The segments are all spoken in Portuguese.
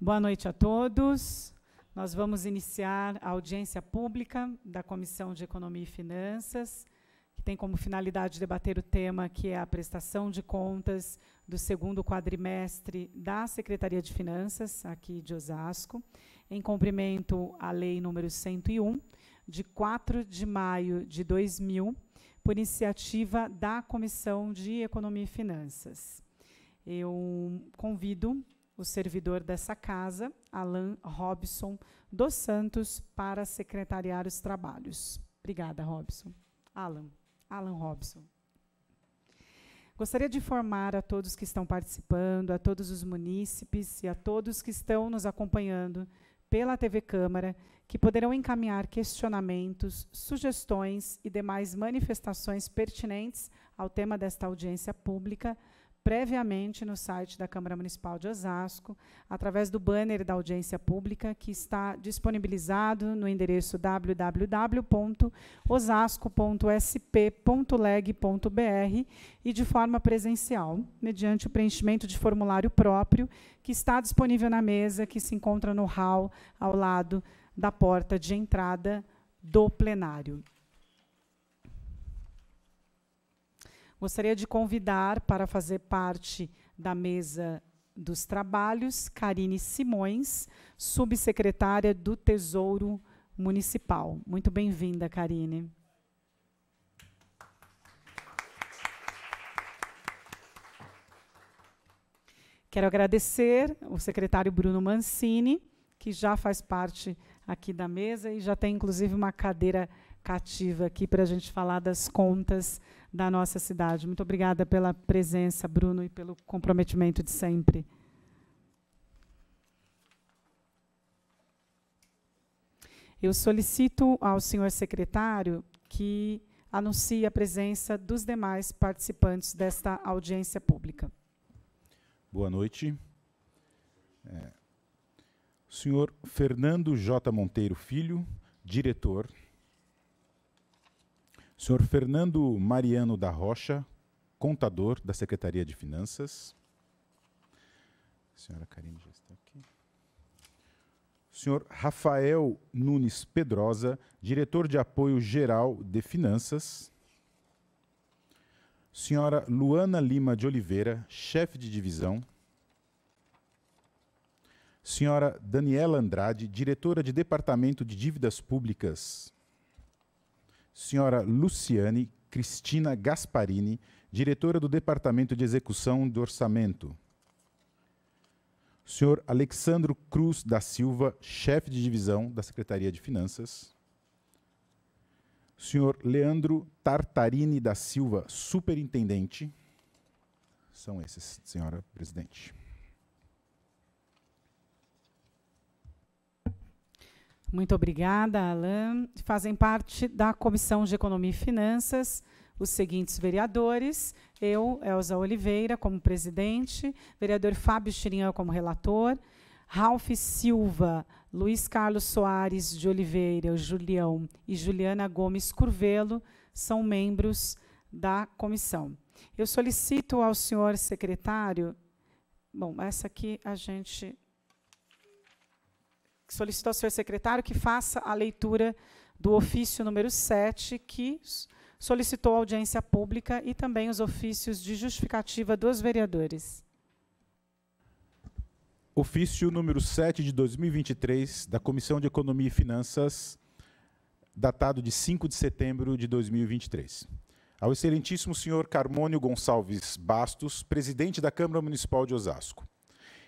Boa noite a todos. Nós vamos iniciar a audiência pública da Comissão de Economia e Finanças, que tem como finalidade debater o tema que é a prestação de contas do segundo quadrimestre da Secretaria de Finanças, aqui de Osasco, em cumprimento à Lei número 101, de 4 de maio de 2000, por iniciativa da Comissão de Economia e Finanças. Eu convido o servidor dessa casa, Alan Robson dos Santos, para secretariar os trabalhos. Obrigada, Robson. Alan Robson. Gostaria de informar a todos que estão participando, a todos os munícipes e a todos que estão nos acompanhando pela TV Câmara, que poderão encaminhar questionamentos, sugestões e demais manifestações pertinentes ao tema desta audiência pública, previamente no site da Câmara Municipal de Osasco, através do banner da audiência pública, que está disponibilizado no endereço www.osasco.sp.leg.br e de forma presencial, mediante o preenchimento de formulário próprio, que está disponível na mesa, que se encontra no hall, ao lado da porta de entrada do plenário. Gostaria de convidar para fazer parte da mesa dos trabalhos Karine Simões, subsecretária do Tesouro Municipal. Muito bem-vinda, Karine. Quero agradecer o secretário Bruno Mancini, que já faz parte aqui da mesa e já tem, inclusive, uma cadeira cativa aqui para a gente falar das contas da nossa cidade. Muito obrigada pela presença, Bruno, e pelo comprometimento de sempre. Eu solicito ao senhor secretário que anuncie a presença dos demais participantes desta audiência pública. Boa noite. Senhor Fernando J. Monteiro Filho, diretor. Senhor Fernando Mariano da Rocha, contador da Secretaria de Finanças. A senhora Karine já está aqui. Senhor Rafael Nunes Pedrosa, diretor de apoio geral de Finanças. Senhora Luana Lima de Oliveira, chefe de divisão. Senhora Daniela Andrade, diretora de Departamento de Dívidas Públicas. Senhora Luciane Cristina Gasparini, diretora do Departamento de Execução do Orçamento. Senhor Alexandro Cruz da Silva, chefe de divisão da Secretaria de Finanças. Senhor Leandro Tartarini da Silva, superintendente. São esses, senhora presidente. Muito obrigada, Alan. Fazem parte da Comissão de Economia e Finanças os seguintes vereadores: eu, Elza Oliveira, como presidente, vereador Fábio Chirinhão como relator, Ralph Silva, Luiz Carlos Soares de Oliveira, Julião e Juliana Gomes Curvelo são membros da comissão. Eu solicito ao senhor secretário, bom, essa aqui a gente solicito ao senhor secretário que faça a leitura do ofício número 7, que solicitou a audiência pública, e também os ofícios de justificativa dos vereadores. Ofício número 7 de 2023, da Comissão de Economia e Finanças, datado de 5 de setembro de 2023. Ao excelentíssimo senhor Carmônio Gonçalves Bastos, presidente da Câmara Municipal de Osasco.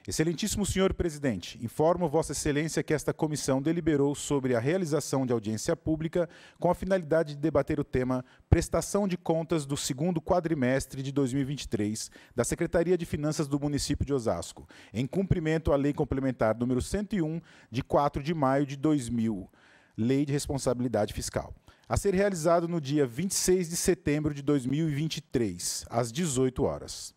Excelentíssimo senhor presidente, informo Vossa Excelência que esta comissão deliberou sobre a realização de audiência pública com a finalidade de debater o tema prestação de contas do segundo quadrimestre de 2023 da Secretaria de Finanças do município de Osasco, em cumprimento à Lei Complementar número 101, de 4 de maio de 2000, Lei de Responsabilidade Fiscal, a ser realizado no dia 26 de setembro de 2023, às 18 horas.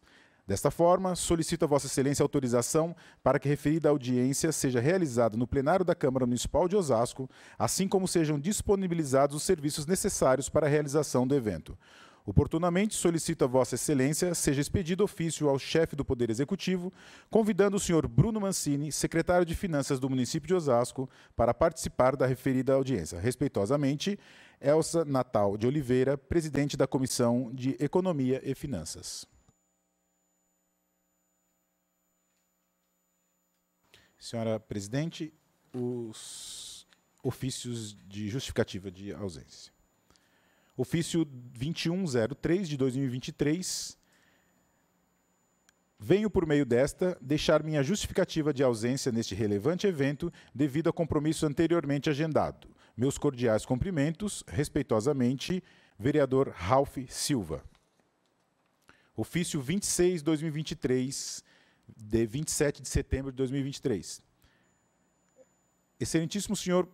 Desta forma, solicito a Vossa Excelência autorização para que a referida audiência seja realizada no plenário da Câmara Municipal de Osasco, assim como sejam disponibilizados os serviços necessários para a realização do evento. Oportunamente, solicito a Vossa Excelência seja expedido ofício ao chefe do Poder Executivo, convidando o senhor Bruno Mancini, secretário de Finanças do município de Osasco, para participar da referida audiência. Respeitosamente, Elsa Natal de Oliveira, presidente da Comissão de Economia e Finanças. Senhora presidente, os ofícios de justificativa de ausência. Ofício 2103 de 2023. Venho, por meio desta, deixar minha justificativa de ausência neste relevante evento devido a compromisso anteriormente agendado. Meus cordiais cumprimentos, respeitosamente, vereador Ralph Silva. Ofício 26/2023, de 27 de setembro de 2023. Excelentíssimo senhor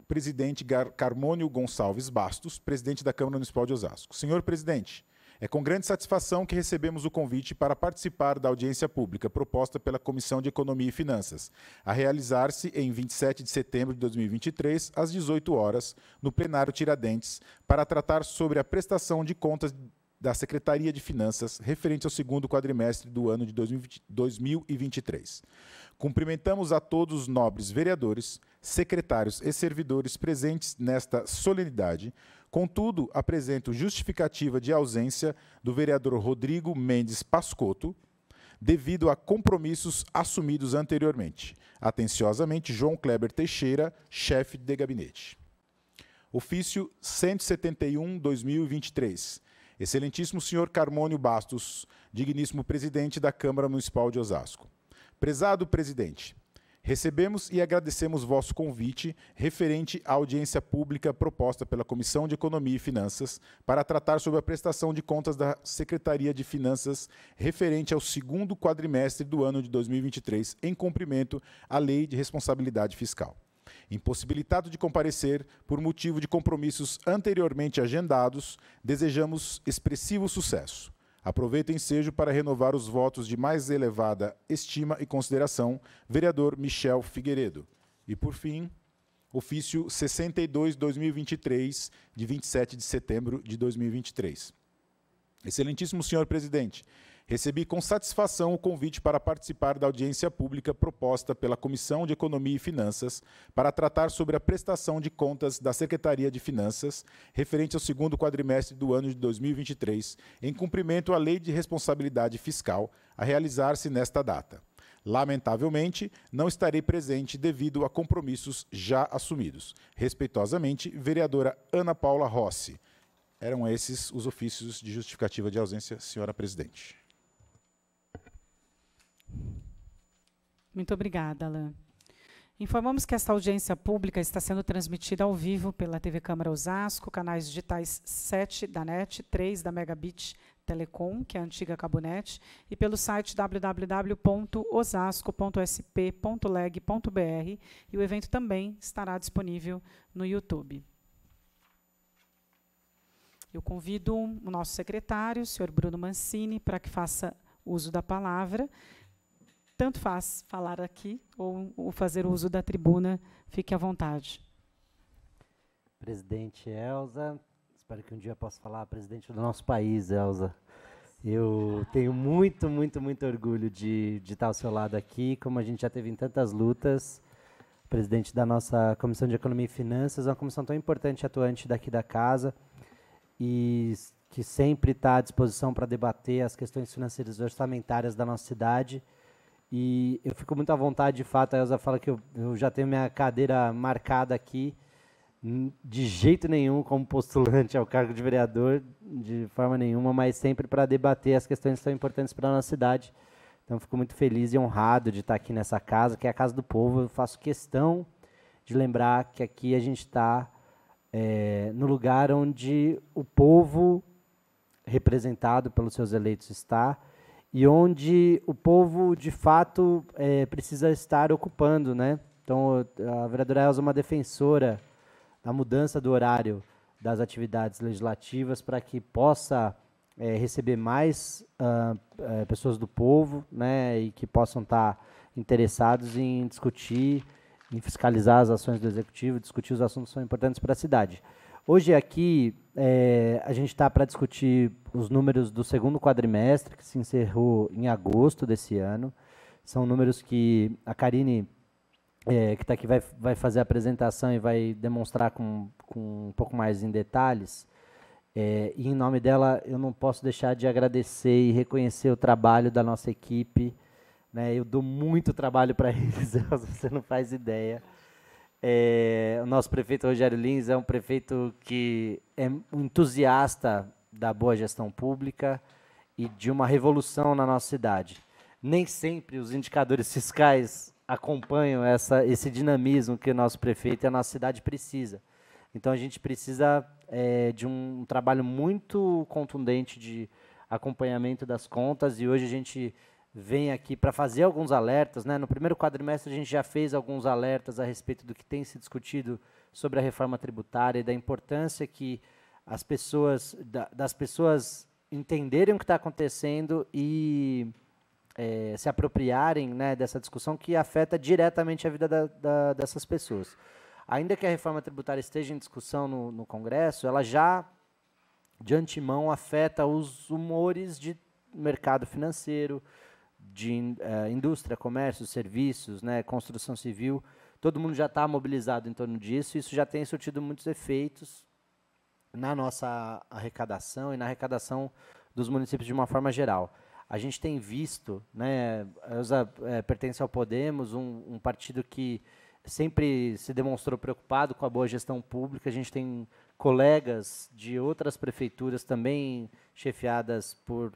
presidente Carmônio Gonçalves Bastos, presidente da Câmara Municipal de Osasco. Senhor presidente, é com grande satisfação que recebemos o convite para participar da audiência pública proposta pela Comissão de Economia e Finanças, a realizar-se em 27 de setembro de 2023, às 18 horas, no plenário Tiradentes, para tratar sobre a prestação de contas da Secretaria de Finanças referente ao segundo quadrimestre do ano de 2023. Cumprimentamos a todos os nobres vereadores, secretários e servidores presentes nesta solenidade. Contudo, apresento justificativa de ausência do vereador Rodrigo Mendes Pascotto, devido a compromissos assumidos anteriormente. Atenciosamente, João Kleber Teixeira, chefe de gabinete. Ofício 171/2023. Excelentíssimo senhor Carmônio Bastos, digníssimo presidente da Câmara Municipal de Osasco. Prezado presidente, recebemos e agradecemos vosso convite referente à audiência pública proposta pela Comissão de Economia e Finanças para tratar sobre a prestação de contas da Secretaria de Finanças referente ao segundo quadrimestre do ano de 2023, em cumprimento à Lei de Responsabilidade Fiscal. Impossibilitado de comparecer por motivo de compromissos anteriormente agendados, desejamos expressivo sucesso. Aproveito o ensejo para renovar os votos de mais elevada estima e consideração, vereador Michel Figueiredo. E, por fim, ofício 62/2023, de 27 de setembro de 2023. Excelentíssimo senhor presidente, recebi com satisfação o convite para participar da audiência pública proposta pela Comissão de Economia e Finanças para tratar sobre a prestação de contas da Secretaria de Finanças referente ao segundo quadrimestre do ano de 2023, em cumprimento à Lei de Responsabilidade Fiscal, a realizar-se nesta data. Lamentavelmente, não estarei presente devido a compromissos já assumidos. Respeitosamente, vereadora Ana Paula Rossi. Eram esses os ofícios de justificativa de ausência, senhora presidente. Muito obrigada, Alain. Informamos que esta audiência pública está sendo transmitida ao vivo pela TV Câmara Osasco, canais digitais 7 da NET, 3 da Megabit Telecom, que é a antiga Cabonet, e pelo site www.osasco.sp.leg.br, e o evento também estará disponível no YouTube. Eu convido o nosso secretário, o senhor Bruno Mancini, para que faça uso da palavra. Tanto faz falar aqui ou fazer uso da tribuna, fique à vontade. Presidente Elza, espero que um dia eu possa falar presidente do nosso país, Elza. Eu tenho muito orgulho de estar ao seu lado aqui, como a gente já teve em tantas lutas. Presidente da nossa Comissão de Economia e Finanças, uma comissão tão importante e atuante daqui da casa, e que sempre está à disposição para debater as questões financeiras e orçamentárias da nossa cidade. E eu fico muito à vontade, de fato, a Elza fala que eu já tenho minha cadeira marcada aqui, de jeito nenhum como postulante ao cargo de vereador, de forma nenhuma, mas sempre para debater as questões que são importantes para a nossa cidade. Então, fico muito feliz e honrado de estar aqui nessa casa, que é a Casa do Povo. Eu faço questão de lembrar que aqui a gente está no lugar onde o povo, representado pelos seus eleitos, está, e onde o povo, de fato, precisa estar ocupando, né? Então, a vereadora Elza é uma defensora da mudança do horário das atividades legislativas para que possa receber mais pessoas do povo, né? E que possam estar interessados em discutir, em fiscalizar as ações do Executivo, discutir os assuntos que são importantes para a cidade. Hoje aqui a gente está para discutir os números do segundo quadrimestre, que se encerrou em agosto desse ano. São números que a Karine, que está aqui, vai fazer a apresentação e vai demonstrar com um pouco mais em detalhes. E em nome dela, eu não posso deixar de agradecer e reconhecer o trabalho da nossa equipe. Né? Eu dou muito trabalho para eles, você não faz ideia. O nosso prefeito Rogério Lins é um prefeito que é um entusiasta da boa gestão pública e de uma revolução na nossa cidade. Nem sempre os indicadores fiscais acompanham esse dinamismo que o nosso prefeito e a nossa cidade precisa. Então, a gente precisa de um trabalho muito contundente de acompanhamento das contas, e hoje a gente vem aqui para fazer alguns alertas. Né? No primeiro quadrimestre, a gente já fez alguns alertas a respeito do que tem se discutido sobre a reforma tributária e da importância que das pessoas entenderem o que está acontecendo e se apropriarem, né, dessa discussão que afeta diretamente a vida dessas pessoas. Ainda que a reforma tributária esteja em discussão no Congresso, ela já, de antemão, afeta os humores de mercado financeiro, de indústria, comércio, serviços, né, construção civil. Todo mundo já está mobilizado em torno disso, e isso já tem surtido muitos efeitos na nossa arrecadação e na arrecadação dos municípios de uma forma geral. A gente tem visto, né, a Elza pertence ao Podemos, um partido que sempre se demonstrou preocupado com a boa gestão pública. A gente tem colegas de outras prefeituras também chefiadas por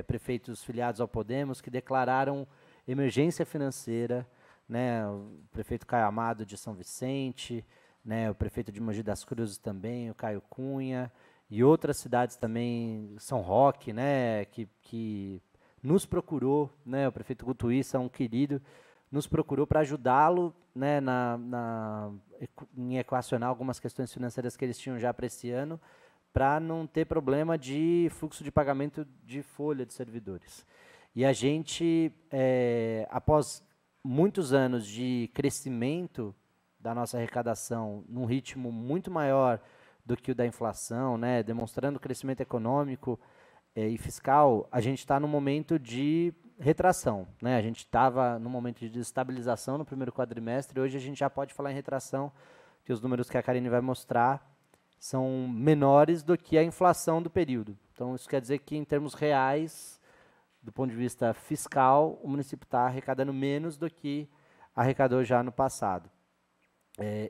prefeitos filiados ao Podemos que declararam emergência financeira, né? O prefeito Caio Amado de São Vicente, né? O prefeito de Mogi das Cruzes também, o Caio Cunha, e outras cidades também, São Roque, né? que nos procurou, né? O prefeito Gutuíssa, um querido, nos procurou para ajudá-lo, né, em equacionar algumas questões financeiras que eles tinham já para esse ano, para não ter problema de fluxo de pagamento de folha de servidores. E a gente, após muitos anos de crescimento da nossa arrecadação num ritmo muito maior do que o da inflação, né, demonstrando crescimento econômico e fiscal, a gente está num momento de retração, né? A gente estava num momento de estabilização no primeiro quadrimestre, e hoje a gente já pode falar em retração, que os números que a Karine vai mostrar são menores do que a inflação do período. Então, isso quer dizer que, em termos reais, do ponto de vista fiscal, o município está arrecadando menos do que arrecadou já no passado.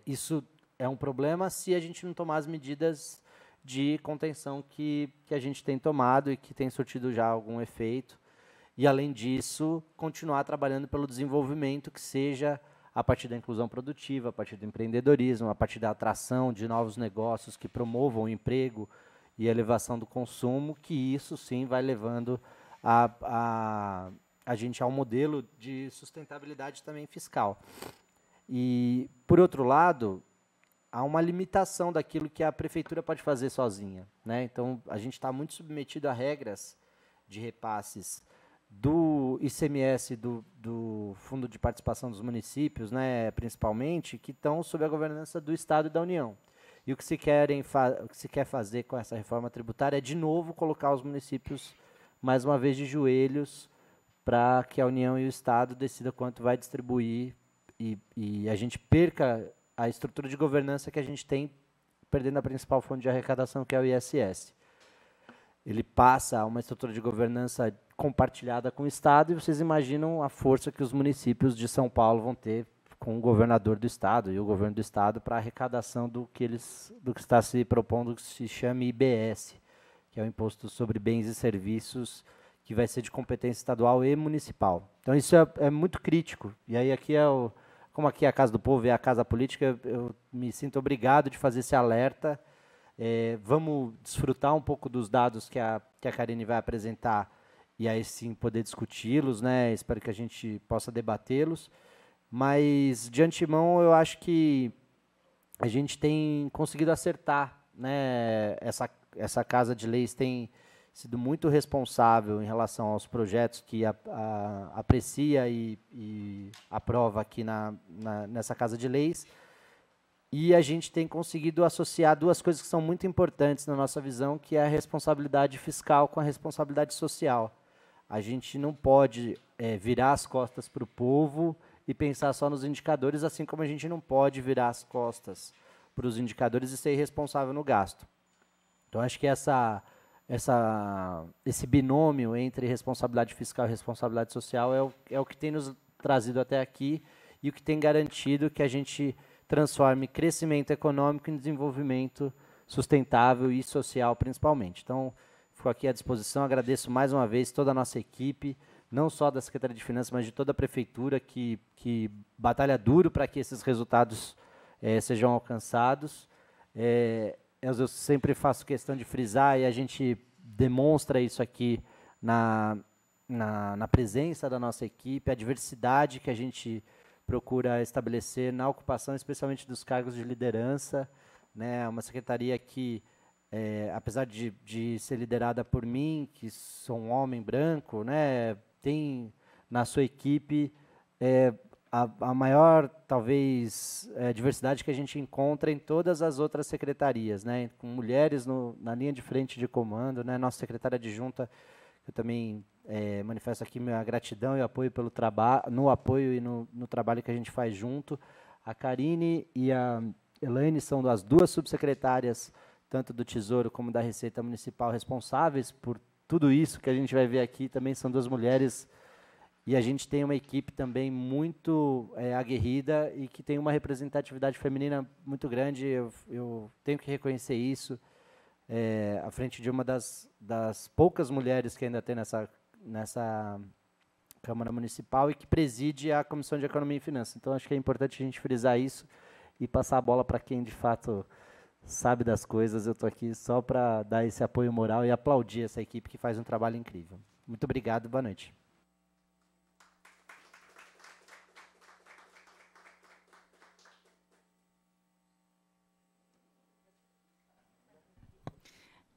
Isso é um problema se a gente não tomar as medidas de contenção que a gente tem tomado e que tem surtido já algum efeito. E, além disso, continuar trabalhando pelo desenvolvimento, que seja a partir da inclusão produtiva, a partir do empreendedorismo, a partir da atração de novos negócios que promovam o emprego e a elevação do consumo, que isso, sim, vai levando a gente ao modelo de sustentabilidade também fiscal. E, por outro lado, há uma limitação daquilo que a prefeitura pode fazer sozinha, né? Então, a gente está muito submetido a regras de repasses do ICMS, do Fundo de Participação dos Municípios, né, principalmente, que estão sob a governança do Estado e da União. E o que se quer fazer com essa reforma tributária é, de novo, colocar os municípios, mais uma vez, de joelhos, para que a União e o Estado decidam quanto vai distribuir e a gente perca a estrutura de governança que a gente tem, perdendo a principal fonte de arrecadação, que é o ISS. Ele passa a uma estrutura de governança compartilhada com o Estado, e vocês imaginam a força que os municípios de São Paulo vão ter com o governador do Estado e o governo do Estado para a arrecadação do que está se propondo, que se chama IBS, que é o Imposto sobre Bens e Serviços, que vai ser de competência estadual e municipal. Então, isso é muito crítico. E aí, como aqui é a Casa do Povo e é a Casa Política, eu me sinto obrigado de fazer esse alerta. Vamos desfrutar um pouco dos dados que a Karine vai apresentar, e aí sim poder discuti-los, né? Espero que a gente possa debatê-los. Mas, de antemão, eu acho que a gente tem conseguido acertar, né? Essa Casa de Leis tem sido muito responsável em relação aos projetos que aprecia e aprova aqui nessa Casa de Leis. E a gente tem conseguido associar duas coisas que são muito importantes na nossa visão, que é a responsabilidade fiscal com a responsabilidade social. A gente não pode virar as costas para o povo e pensar só nos indicadores, assim como a gente não pode virar as costas para os indicadores e ser irresponsável no gasto. Então, acho que esse binômio entre responsabilidade fiscal e responsabilidade social é o que tem nos trazido até aqui e o que tem garantido que a gente transforme crescimento econômico em desenvolvimento sustentável e social, principalmente. Então, fico aqui à disposição, agradeço mais uma vez toda a nossa equipe, não só da Secretaria de Finanças, mas de toda a Prefeitura, que batalha duro para que esses resultados sejam alcançados. Eu sempre faço questão de frisar, e a gente demonstra isso aqui na presença da nossa equipe, a diversidade que a gente procura estabelecer na ocupação, especialmente dos cargos de liderança, né? Uma secretaria que, apesar de ser liderada por mim, que sou um homem branco, né, tem na sua equipe a maior, talvez, diversidade que a gente encontra em todas as outras secretarias, né, com mulheres na linha de frente de comando, né, nossa secretária adjunta, eu também manifesto aqui minha gratidão e apoio pelo no apoio e no trabalho que a gente faz junto. A Karine e a Elaine são as duas subsecretárias, tanto do Tesouro como da Receita Municipal, responsáveis por tudo isso que a gente vai ver aqui, também são duas mulheres, e a gente tem uma equipe também muito aguerrida e que tem uma representatividade feminina muito grande, eu tenho que reconhecer isso, à frente de uma das poucas mulheres que ainda tem nessa Câmara Municipal e que preside a Comissão de Economia e Finanças. Então, acho que é importante a gente frisar isso e passar a bola para quem, de fato, sabe das coisas. Eu estou aqui só para dar esse apoio moral e aplaudir essa equipe que faz um trabalho incrível. Muito obrigado, boa noite.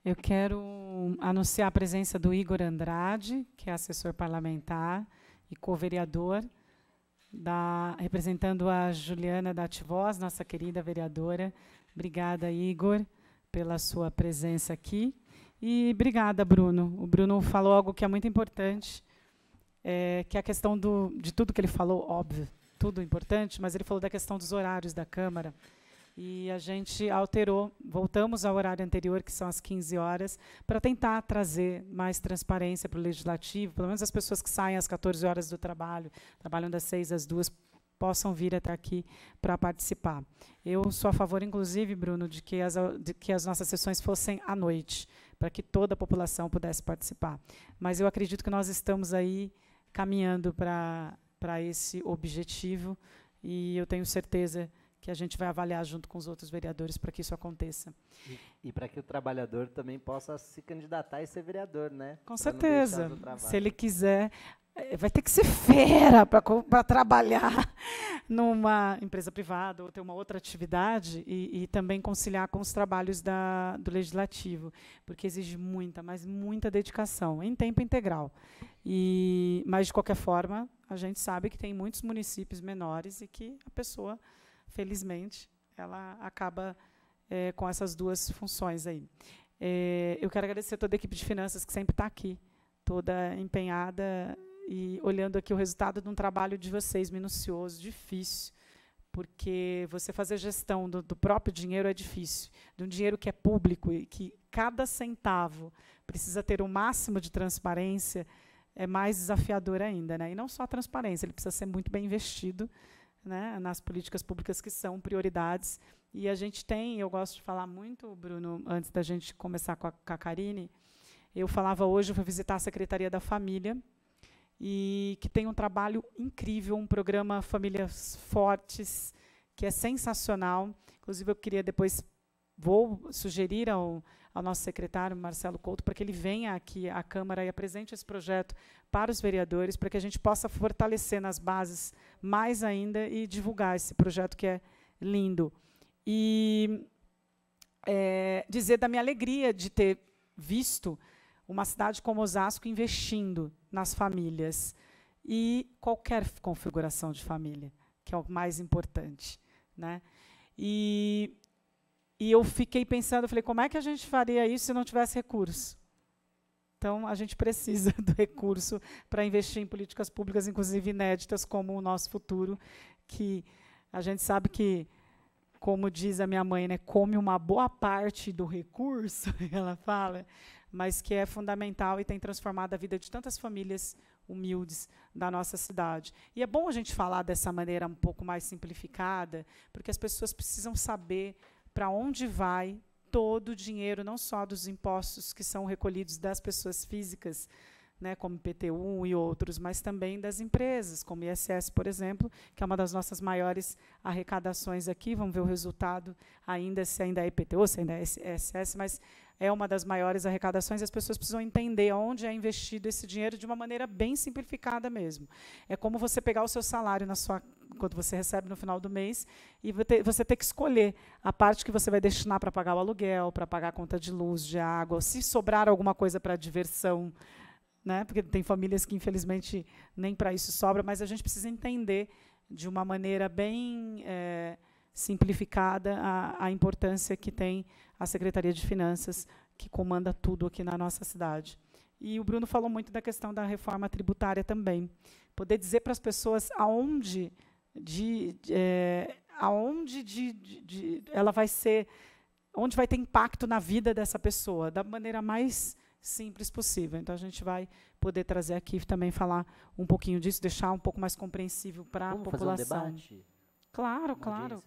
Eu quero anunciar a presença do Igor Andrade, que é assessor parlamentar e co-vereador, representando a Juliana da Ativoz, nossa querida vereadora. Obrigada, Igor, pela sua presença aqui. E obrigada, Bruno. O Bruno falou algo que é muito importante, que é a questão de tudo que ele falou, óbvio, tudo importante, mas ele falou da questão dos horários da Câmara. E a gente alterou, voltamos ao horário anterior, que são as 15 horas, para tentar trazer mais transparência para o Legislativo, pelo menos as pessoas que saem às 14 horas do trabalho, trabalham das 6 às 2, possam vir até aqui para participar. Eu sou a favor, inclusive, Bruno, de que as nossas sessões fossem à noite, para que toda a população pudesse participar. Mas eu acredito que nós estamos aí caminhando para esse objetivo, e eu tenho certeza que a gente vai avaliar junto com os outros vereadores para que isso aconteça. E para que o trabalhador também possa se candidatar e ser vereador, né? Com certeza. Se ele quiser, vai ter que ser fera para trabalhar numa empresa privada ou ter uma outra atividade e também conciliar com os trabalhos do Legislativo, porque exige muita, mas muita dedicação, em tempo integral. Mas, de qualquer forma, a gente sabe que tem muitos municípios menores e que a pessoa, felizmente, ela acaba com essas duas funções aí. Eu quero agradecer a toda a equipe de finanças que sempre está aqui, toda empenhada e olhando aqui o resultado de um trabalho de vocês, minucioso, difícil, porque você fazer gestão do próprio dinheiro é difícil, de um dinheiro que é público e que cada centavo precisa ter o máximo de transparência, é mais desafiador ainda, né? E não só a transparência, ele precisa ser muito bem investido, né, nas políticas públicas que são prioridades. E a gente tem, eu gosto de falar muito, Bruno, antes da gente começar com a Karine, eu falava hoje, eu fui visitar a Secretaria da Família, e que tem um trabalho incrível, um programa Famílias Fortes, que é sensacional. Inclusive, eu queria depois, vou sugerir ao nosso secretário, Marcelo Couto, para que ele venha aqui à Câmara e apresente esse projeto para os vereadores, para que a gente possa fortalecer nas bases mais ainda e divulgar esse projeto que é lindo. E dizer da minha alegria de ter visto uma cidade como Osasco investindo nas famílias e qualquer configuração de família, que é o mais importante, né? E eu fiquei pensando, eu falei, como é que a gente faria isso se não tivesse recurso? Então, a gente precisa do recurso para investir em políticas públicas, inclusive inéditas, como o Nosso Futuro, que a gente sabe que, como diz a minha mãe, né, come uma boa parte do recurso, ela fala, mas que é fundamental e tem transformado a vida de tantas famílias humildes da nossa cidade. E é bom a gente falar dessa maneira um pouco mais simplificada, porque as pessoas precisam saber para onde vai todo o dinheiro, não só dos impostos que são recolhidos das pessoas físicas, né, como IPTU e outros, mas também das empresas, como ISS, por exemplo, que é uma das nossas maiores arrecadações aqui. Vamos ver o resultado, ainda se ainda é IPTU, se ainda é ISS, mas é uma das maiores arrecadações, e as pessoas precisam entender onde é investido esse dinheiro de uma maneira bem simplificada mesmo. É como você pegar o seu salário quando você recebe no final do mês, e você ter que escolher a parte que você vai destinar para pagar o aluguel, para pagar a conta de luz, de água, se sobrar alguma coisa para diversão, né? Porque tem famílias que, infelizmente, nem para isso sobra, mas a gente precisa entender de uma maneira bem simplificada a importância que tem a Secretaria de Finanças, que comanda tudo aqui na nossa cidade. E o Bruno falou muito da questão da reforma tributária também. Poder dizer para as pessoas aonde ela vai ser, onde vai ter impacto na vida dessa pessoa, da maneira mais simples possível. Então, a gente vai poder trazer aqui também, falar um pouquinho disso, deixar um pouco mais compreensível para a população. Fazer um debate? Claro, claro.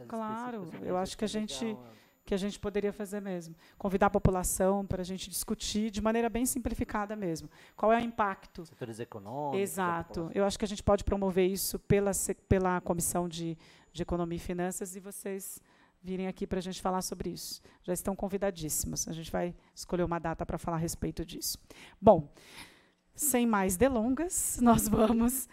Eu acho que a gente poderia fazer mesmo. Convidar a população para a gente discutir de maneira bem simplificada mesmo. Qual é o impacto? Setores econômicos. Exato. Eu acho que a gente pode promover isso pela Comissão de Economia e Finanças, e vocês virem aqui para a gente falar sobre isso. Já estão convidadíssimos. A gente vai escolher uma data para falar a respeito disso. Bom, sem mais delongas, nós vamos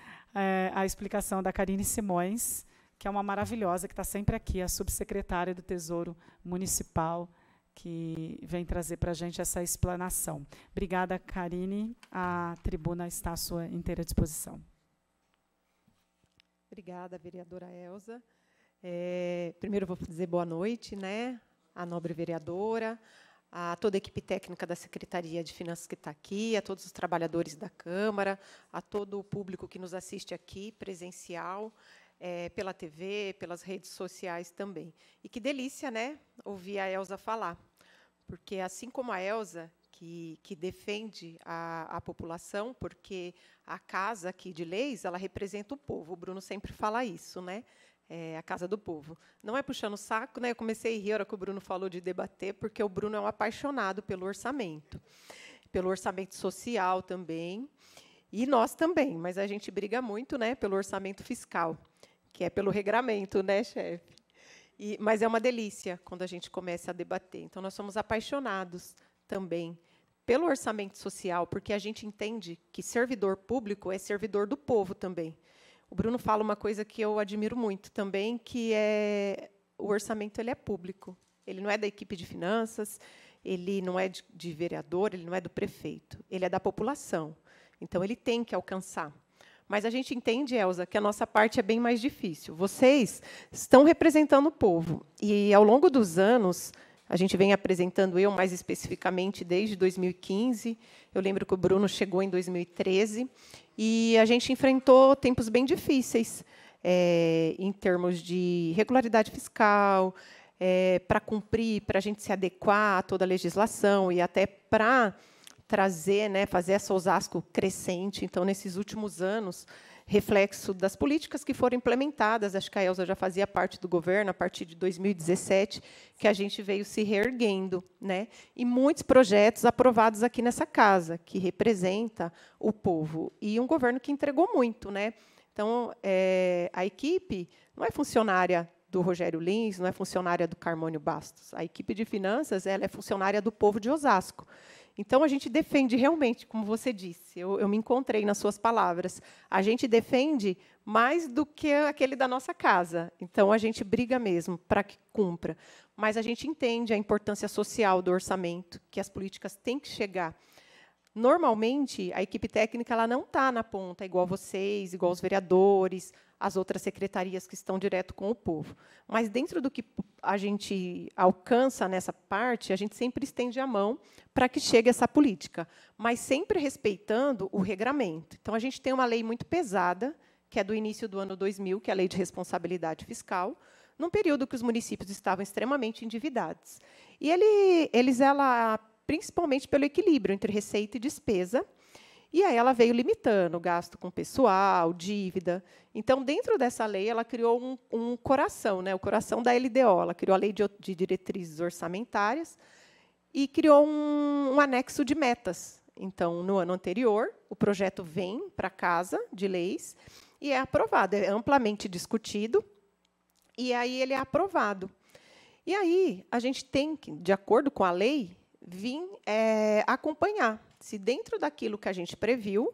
à explicação da Karine Simões, que é uma maravilhosa, que está sempre aqui, a subsecretária do Tesouro Municipal, que vem trazer para a gente essa explanação. Obrigada, Karine. A tribuna está à sua inteira disposição. Obrigada, vereadora Elza. Primeiro, vou dizer boa noite, né, à nobre vereadora, a toda a equipe técnica da Secretaria de Finanças que está aqui, a todos os trabalhadores da Câmara, a todo o público que nos assiste aqui, presencial, pela TV, pelas redes sociais também. E que delícia, né, ouvir a Elza falar, porque, assim como a Elza, que defende a população, porque a Casa aqui de Leis, ela representa o povo, o Bruno sempre fala isso, né? A Casa do Povo. Não é puxando o saco, né? Eu comecei a rir a hora que o Bruno falou de debater, porque o Bruno é um apaixonado pelo orçamento social também, e nós também, mas a gente briga muito, né, pelo orçamento fiscal, que é pelo regramento, né, chefe? Mas é uma delícia quando a gente começa a debater. Então, nós somos apaixonados também pelo orçamento social, porque a gente entende que servidor público é servidor do povo também. O Bruno fala uma coisa que eu admiro muito também, que o orçamento ele é público. Ele não é da equipe de finanças, ele não é de vereador, ele não é do prefeito, ele é da população. Então, ele tem que alcançar. Mas a gente entende, Elza, que a nossa parte é bem mais difícil. Vocês estão representando o povo. E, ao longo dos anos, a gente vem apresentando, eu mais especificamente, desde 2015. Eu lembro que o Bruno chegou em 2013. E a gente enfrentou tempos bem difíceis, em termos de regularidade fiscal, para cumprir, para a gente se adequar a toda a legislação e até para trazer, né, fazer essa Osasco crescente. Então, nesses últimos anos, reflexo das políticas que foram implementadas, acho que a Elza já fazia parte do governo, a partir de 2017, que a gente veio se reerguendo, né? E muitos projetos aprovados aqui nessa casa, que representa o povo. E um governo que entregou muito, né? Então, a equipe não é funcionária do Rogério Lins, não é funcionária do Carmônio Bastos. A equipe de finanças ela é funcionária do povo de Osasco. Então, a gente defende realmente, como você disse, eu me encontrei nas suas palavras, a gente defende mais do que aquele da nossa casa. Então, a gente briga mesmo para que cumpra. Mas a gente entende a importância social do orçamento, que as políticas têm que chegar Normalmente, a equipe técnica ela não está na ponta, igual vocês, igual os vereadores, as outras secretarias que estão direto com o povo. Mas, dentro do que a gente alcança nessa parte, a gente sempre estende a mão para que chegue essa política, mas sempre respeitando o regramento. Então, a gente tem uma lei muito pesada, que é do início do ano 2000, que é a Lei de Responsabilidade Fiscal, num período que os municípios estavam extremamente endividados. E eles principalmente pelo equilíbrio entre receita e despesa, e aí ela veio limitando o gasto com pessoal, dívida. Então, dentro dessa lei, ela criou um coração, né, o coração da LDO. Ela criou a Lei de Diretrizes Orçamentárias e criou um anexo de metas. Então, no ano anterior, o projeto vem para a Casa de Leis e é aprovado, é amplamente discutido, e aí ele é aprovado. E aí a gente tem que, de acordo com a lei, vir acompanhar se dentro daquilo que a gente previu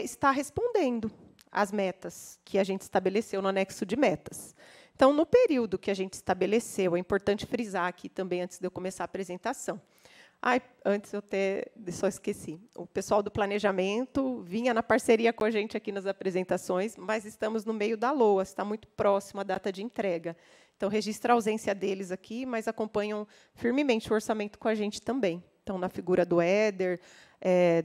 está respondendo às metas que a gente estabeleceu no anexo de metas. Então, no período que a gente estabeleceu, é importante frisar aqui também, antes de eu começar a apresentação. Antes eu só esqueci. O pessoal do planejamento vinha na parceria com a gente aqui nas apresentações, mas estamos no meio da LOA, está muito próximo a data de entrega. Então, registra a ausência deles aqui, mas acompanham firmemente o orçamento com a gente também. Então, na figura do Éder,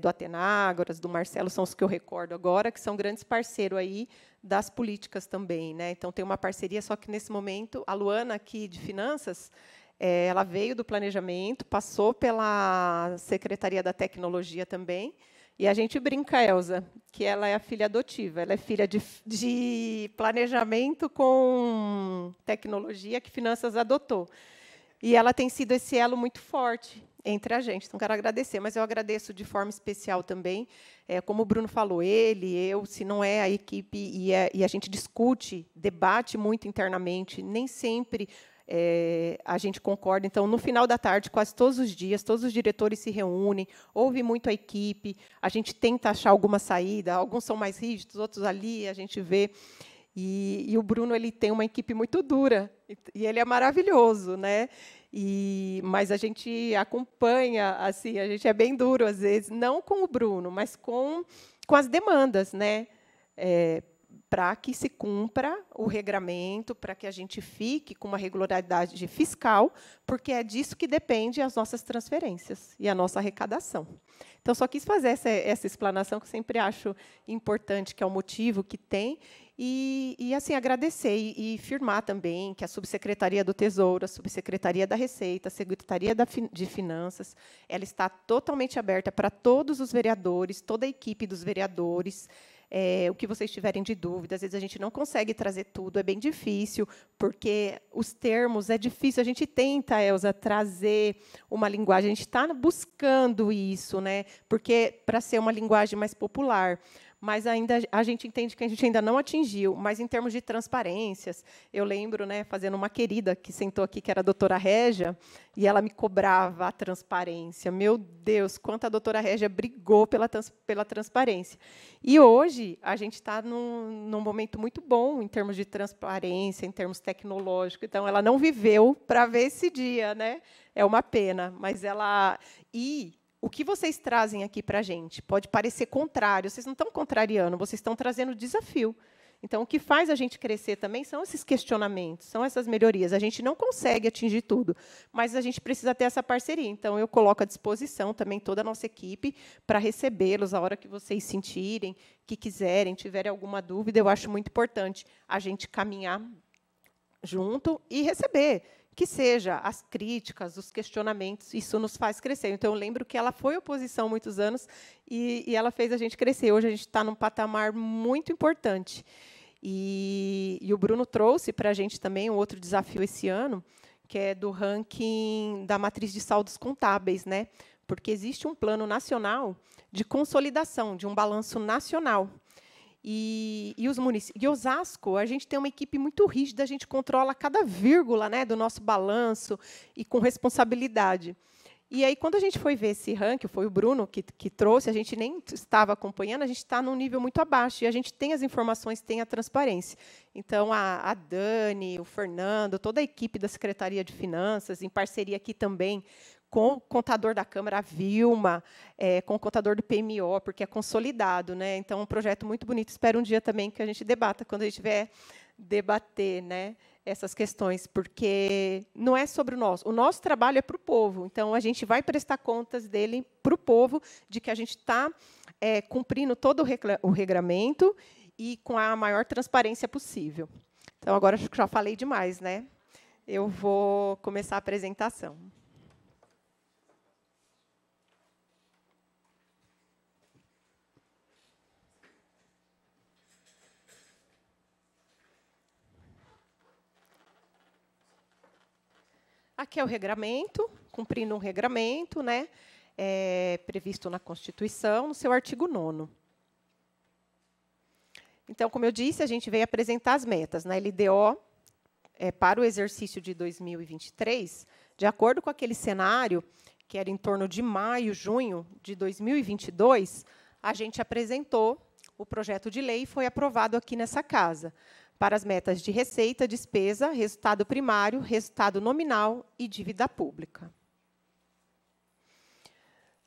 do Atenágoras, do Marcelo, são os que eu recordo agora, que são grandes parceiros aí das políticas também, né? Então, tem uma parceria, só que, nesse momento, a Luana, aqui de Finanças, ela veio do planejamento, passou pela Secretaria da Tecnologia também, e a gente brinca, Elza, que ela é a filha adotiva. Ela é filha de planejamento com tecnologia que Finanças adotou. E ela tem sido esse elo muito forte entre a gente. Então, quero agradecer, mas eu agradeço de forma especial também, como o Bruno falou, eu, se não é a equipe, e a gente discute, debate muito internamente, nem sempre a gente concorda. Então, no final da tarde, quase todos os dias, todos os diretores se reúnem, ouve muito a equipe, a gente tenta achar alguma saída, alguns são mais rígidos, outros ali, a gente vê. E o Bruno ele tem uma equipe muito dura, e ele é maravilhoso, né? Mas a gente acompanha, assim, a gente é bem duro, às vezes, não com o Bruno, mas com as demandas, né? Para que se cumpra o regramento, para que a gente fique com uma regularidade fiscal, porque é disso que depende as nossas transferências e a nossa arrecadação. Então, só quis fazer essa explanação, que eu sempre acho importante, que é o motivo que tem, e assim, agradecer e firmar também que a Subsecretaria do Tesouro, a Subsecretaria da Receita, a Secretaria de Finanças, ela está totalmente aberta para todos os vereadores, toda a equipe dos vereadores, o que vocês tiverem de dúvida. Às vezes, a gente não consegue trazer tudo, é bem difícil, porque os termos é difícil. A gente tenta, Elza, trazer uma linguagem, a gente está buscando isso, né? Porque para ser uma linguagem mais popular. Mas ainda a gente entende que a gente ainda não atingiu. Mas, em termos de transparências, eu lembro, né, fazendo uma querida que sentou aqui, que era a doutora Régia, e ela me cobrava a transparência. Meu Deus, quanto a doutora Régia brigou pela transparência. E hoje a gente está num momento muito bom em termos de transparência, em termos tecnológicos. Então, ela não viveu para ver esse dia, né? É uma pena, mas ela... O que vocês trazem aqui para a gente pode parecer contrário, vocês não estão contrariando, vocês estão trazendo desafio. Então, o que faz a gente crescer também são esses questionamentos, são essas melhorias. A gente não consegue atingir tudo, mas a gente precisa ter essa parceria. Então, eu coloco à disposição também toda a nossa equipe para recebê-los a hora que vocês sentirem, que quiserem, tiverem alguma dúvida. Eu acho muito importante a gente caminhar junto e receber, que seja as críticas, os questionamentos, isso nos faz crescer. Então, eu lembro que ela foi oposição há muitos anos e ela fez a gente crescer. Hoje, a gente está num patamar muito importante. E o Bruno trouxe para a gente também um outro desafio esse ano, que é do ranking da matriz de saldos contábeis, né? Porque existe um plano nacional de consolidação, de um balanço nacional. E os municípios. E Osasco, a gente tem uma equipe muito rígida, a gente controla cada vírgula, né, do nosso balanço e com responsabilidade. E aí, quando a gente foi ver esse ranking, foi o Bruno que trouxe, a gente nem estava acompanhando, a gente está num nível muito abaixo, e a gente tem as informações, tem a transparência. Então, a Dani, o Fernando, toda a equipe da Secretaria de Finanças, em parceria aqui também com o contador da Câmara, a Vilma, com o contador do PMO, porque é consolidado, né? Então, é um projeto muito bonito. Espero um dia também que a gente debata, quando a gente tiver debater, né, essas questões, porque não é sobre o nosso trabalho é para o povo. Então, a gente vai prestar contas dele para o povo, de que a gente está cumprindo todo o regramento e com a maior transparência possível. Então, agora acho que já falei demais, né? Eu vou começar a apresentação. Aqui é o regramento, cumprindo um regramento, né, previsto na Constituição, no seu artigo 9º. Então, como eu disse, a gente veio apresentar as metas na LDO para o exercício de 2023, de acordo com aquele cenário, que era em torno de maio, junho de 2022, a gente apresentou o projeto de lei e foi aprovado aqui nessa casa, para as metas de receita, despesa, resultado primário, resultado nominal e dívida pública.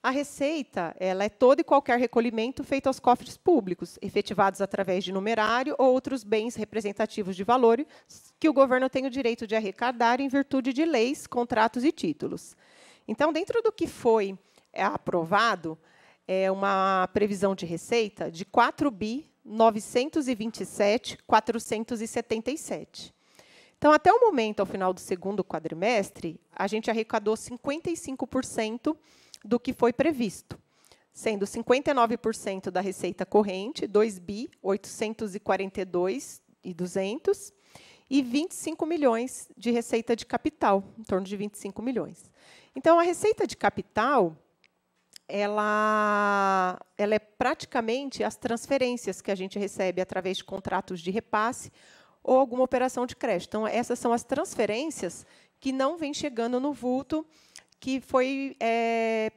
A receita ela é todo e qualquer recolhimento feito aos cofres públicos, efetivados através de numerário ou outros bens representativos de valor que o governo tem o direito de arrecadar em virtude de leis, contratos e títulos. Então, dentro do que foi aprovado, é uma previsão de receita de 4.927.477. Então, até o momento, ao final do segundo quadrimestre, a gente arrecadou 55% do que foi previsto, sendo 59% da receita corrente, 2.842.200, e 25 milhões de receita de capital, em torno de 25 milhões. Então, a receita de capital ela é praticamente as transferências que a gente recebe através de contratos de repasse ou alguma operação de crédito. Então, essas são as transferências que não vêm chegando no vulto que foi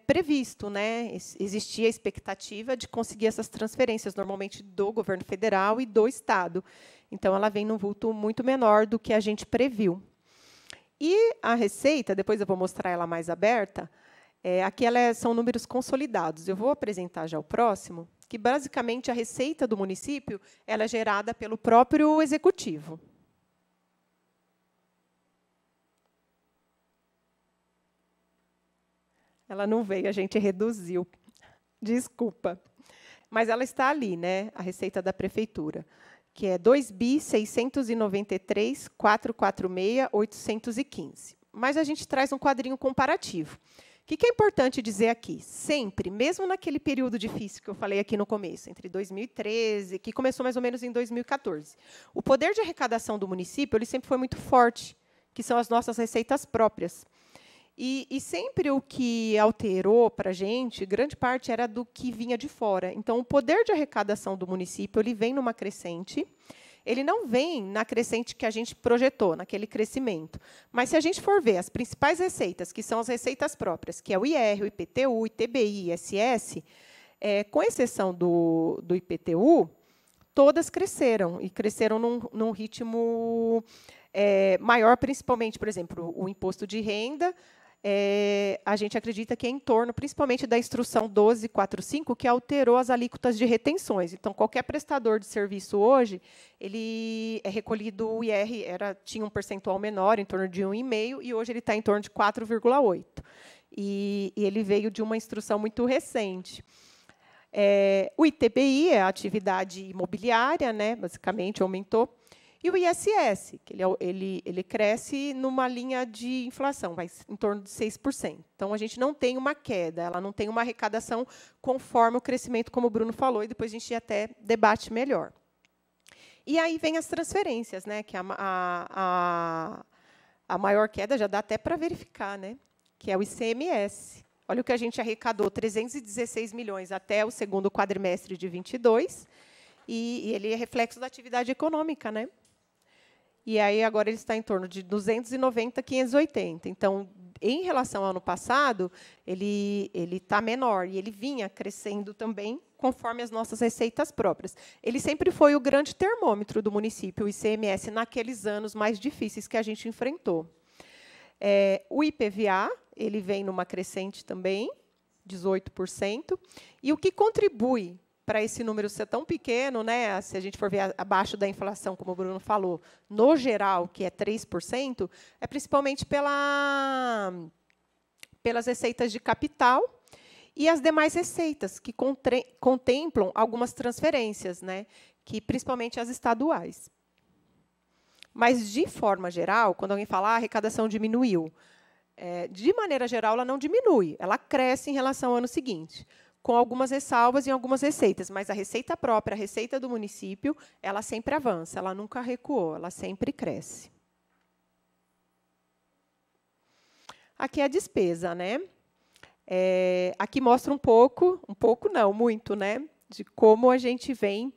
previsto, né? Existia a expectativa de conseguir essas transferências, normalmente do governo federal e do Estado. Então, ela vem num vulto muito menor do que a gente previu. E a receita, depois eu vou mostrar ela mais aberta, aqui são números consolidados. Eu vou apresentar já o próximo, que, basicamente, a receita do município ela é gerada pelo próprio executivo. Ela não veio, a gente reduziu. Desculpa. Mas ela está ali, né, a receita da prefeitura, que é 2.693.446.815. Mas a gente traz um quadrinho comparativo. O que é importante dizer aqui? Sempre, mesmo naquele período difícil que eu falei aqui no começo, entre 2013, que começou mais ou menos em 2014, o poder de arrecadação do município ele sempre foi muito forte, que são as nossas receitas próprias. E sempre o que alterou para a gente, grande parte era do que vinha de fora. Então, o poder de arrecadação do município ele vem numa crescente. Ele não vem na crescente que a gente projetou, naquele crescimento. Mas, se a gente for ver as principais receitas, que são as receitas próprias, que é o IR, o IPTU, o ITBI e ISS, com exceção do IPTU, todas cresceram, e cresceram num ritmo maior, principalmente, por exemplo, o imposto de renda, a gente acredita que é em torno, principalmente, da instrução 1245, que alterou as alíquotas de retenções. Então, qualquer prestador de serviço hoje, ele é recolhido o IR, tinha um percentual menor, em torno de 1,5%, e hoje ele está em torno de 4,8%. E ele veio de uma instrução muito recente. O ITBI é a atividade imobiliária, né, basicamente, aumentou. E o ISS, que ele cresce numa linha de inflação, vai em torno de 6%. Então, a gente não tem uma queda, ela não tem uma arrecadação conforme o crescimento, como o Bruno falou, e depois a gente até debate melhor. E aí vem as transferências, né, que a maior queda já dá até para verificar, né, que é o ICMS. Olha o que a gente arrecadou, 316 milhões até o segundo quadrimestre de 22, e ele é reflexo da atividade econômica, né? E aí, agora, ele está em torno de 290, 580. Então, em relação ao ano passado, ele está menor. E ele vinha crescendo também, conforme as nossas receitas próprias. Ele sempre foi o grande termômetro do município, o ICMS, naqueles anos mais difíceis que a gente enfrentou. O IPVA, ele vem numa crescente também, 18%. E o que contribui para esse número ser tão pequeno, né, se a gente for ver abaixo da inflação, como o Bruno falou, no geral, que é 3%, é principalmente pelas receitas de capital e as demais receitas, que contemplam algumas transferências, né, que principalmente as estaduais. Mas, de forma geral, quando alguém fala a arrecadação diminuiu, de maneira geral, ela não diminui, ela cresce em relação ao ano seguinte, com algumas ressalvas em algumas receitas, mas a receita própria, a receita do município, ela sempre avança, ela nunca recuou, ela sempre cresce. Aqui é a despesa, né? Aqui mostra um pouco não, muito, né, de como a gente vem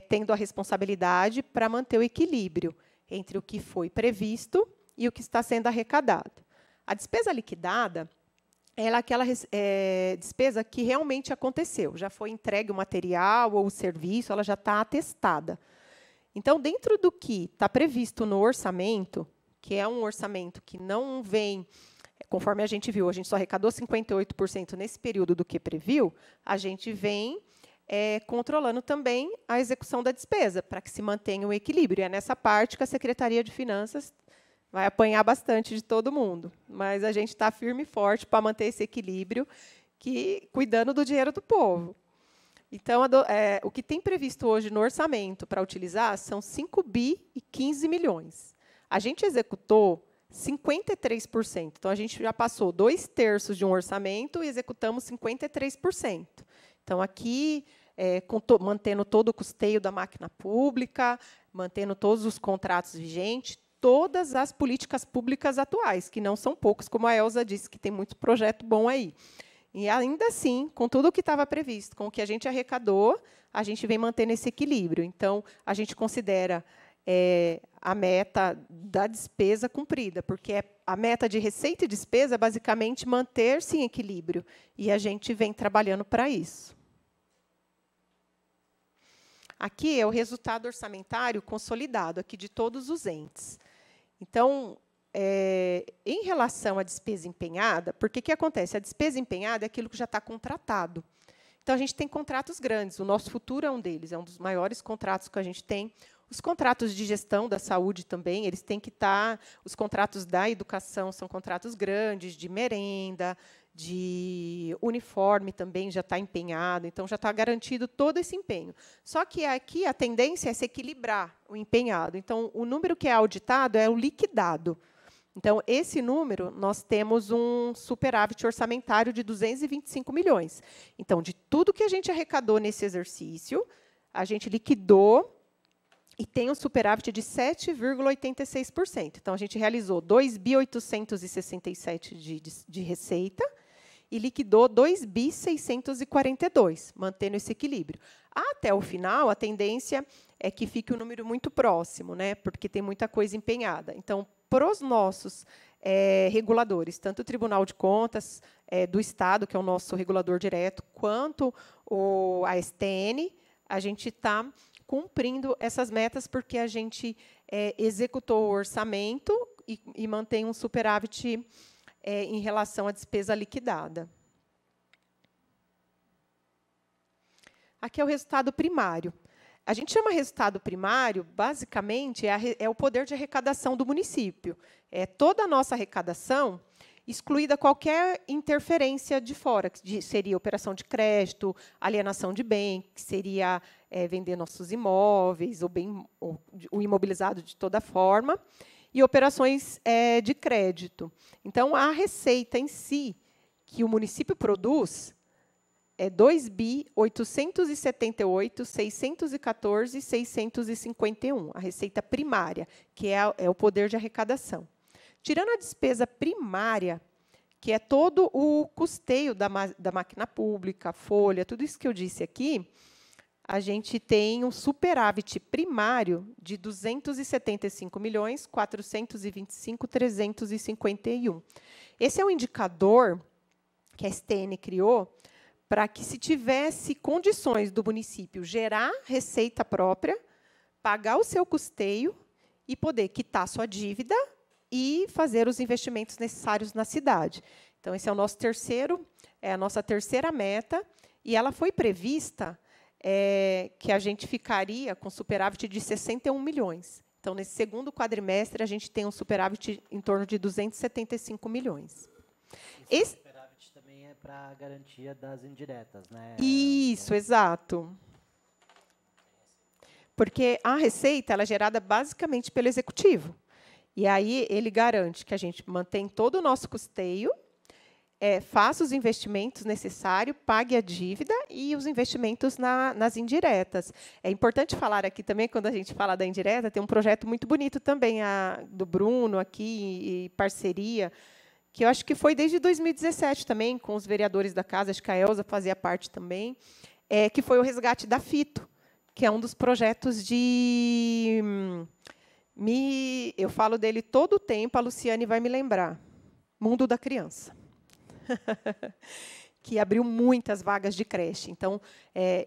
tendo a responsabilidade para manter o equilíbrio entre o que foi previsto e o que está sendo arrecadado. A despesa liquidada, ela é aquela despesa que realmente aconteceu, já foi entregue o material ou o serviço, ela já está atestada. Então, dentro do que está previsto no orçamento, que é um orçamento que não vem, conforme a gente viu, a gente só arrecadou 58% nesse período do que previu, a gente vem controlando também a execução da despesa, para que se mantenha o equilíbrio. E é nessa parte que a Secretaria de Finanças vai apanhar bastante de todo mundo, mas a gente está firme e forte para manter esse equilíbrio, cuidando do dinheiro do povo. Então, o que tem previsto hoje no orçamento para utilizar são 5 bi e 15 milhões. A gente executou 53%. Então, a gente já passou 2/3 de um orçamento e executamos 53%. Então, aqui, mantendo todo o custeio da máquina pública, mantendo todos os contratos vigentes, todas as políticas públicas atuais, que não são poucos, como a Elza disse, que tem muito projeto bom aí. E, ainda assim, com tudo o que estava previsto, com o que a gente arrecadou, a gente vem mantendo esse equilíbrio. Então, a gente considera a meta da despesa cumprida, porque a meta de receita e despesa é, basicamente, manter-se em equilíbrio. E a gente vem trabalhando para isso. Aqui é o resultado orçamentário consolidado aqui de todos os entes. Então, em relação à despesa empenhada, porque o que acontece? A despesa empenhada é aquilo que já está contratado. Então, a gente tem contratos grandes. O Nosso Futuro é um deles, é um dos maiores contratos que a gente tem. Os contratos de gestão da saúde também, eles têm que estar... Os contratos da educação são contratos grandes, de merenda, de uniforme também já está empenhado, então já está garantido todo esse empenho. Só que aqui a tendência é se equilibrar o empenhado. Então, o número que é auditado é o liquidado. Então, esse número, nós temos um superávit orçamentário de 225 milhões. Então, de tudo que a gente arrecadou nesse exercício, a gente liquidou e tem um superávit de 7,86%. Então, a gente realizou 2.867 de receita e liquidou 2.642, mantendo esse equilíbrio. Até o final, a tendência é que fique um número muito próximo, né, porque tem muita coisa empenhada. Então, para os nossos reguladores, tanto o Tribunal de Contas do Estado, que é o nosso regulador direto, quanto a STN, a gente está cumprindo essas metas, porque a gente executou o orçamento e mantém um superávit em relação à despesa liquidada. Aqui é o resultado primário. A gente chama resultado primário, basicamente, é o poder de arrecadação do município. É toda a nossa arrecadação, excluída qualquer interferência de fora, que seria operação de crédito, alienação de bem, que seria vender nossos imóveis, o imobilizado de toda forma, e operações de crédito. Então, a receita em si, que o município produz, é 2.878.614.651, a receita primária, que é o poder de arrecadação. Tirando a despesa primária, que é todo o custeio da máquina pública, folha, tudo isso que eu disse aqui, a gente tem um superávit primário de 275.425.351. Esse é um indicador que a STN criou para que, se tivesse condições do município gerar receita própria, pagar o seu custeio e poder quitar sua dívida e fazer os investimentos necessários na cidade. Então, esse é a nossa terceira meta, e ela foi prevista que a gente ficaria com superávit de 61 milhões. Então, nesse segundo quadrimestre, a gente tem um superávit em torno de 275 milhões. Esse superávit também é para a garantia das indiretas, né? Isso, exato. Porque a receita ela é gerada basicamente pelo executivo. E aí ele garante que a gente mantém todo o nosso custeio, faça os investimentos necessários, pague a dívida e os investimentos nas indiretas. É importante falar aqui também, quando a gente fala da indireta, tem um projeto muito bonito também, do Bruno aqui, e parceria, que eu acho que foi desde 2017 também, com os vereadores da casa, acho que a Elza fazia parte também, que foi o resgate da Fito, que é um dos projetos de... eu falo dele todo o tempo, a Luciane vai me lembrar. Mundo da Criança. Que abriu muitas vagas de creche. Então,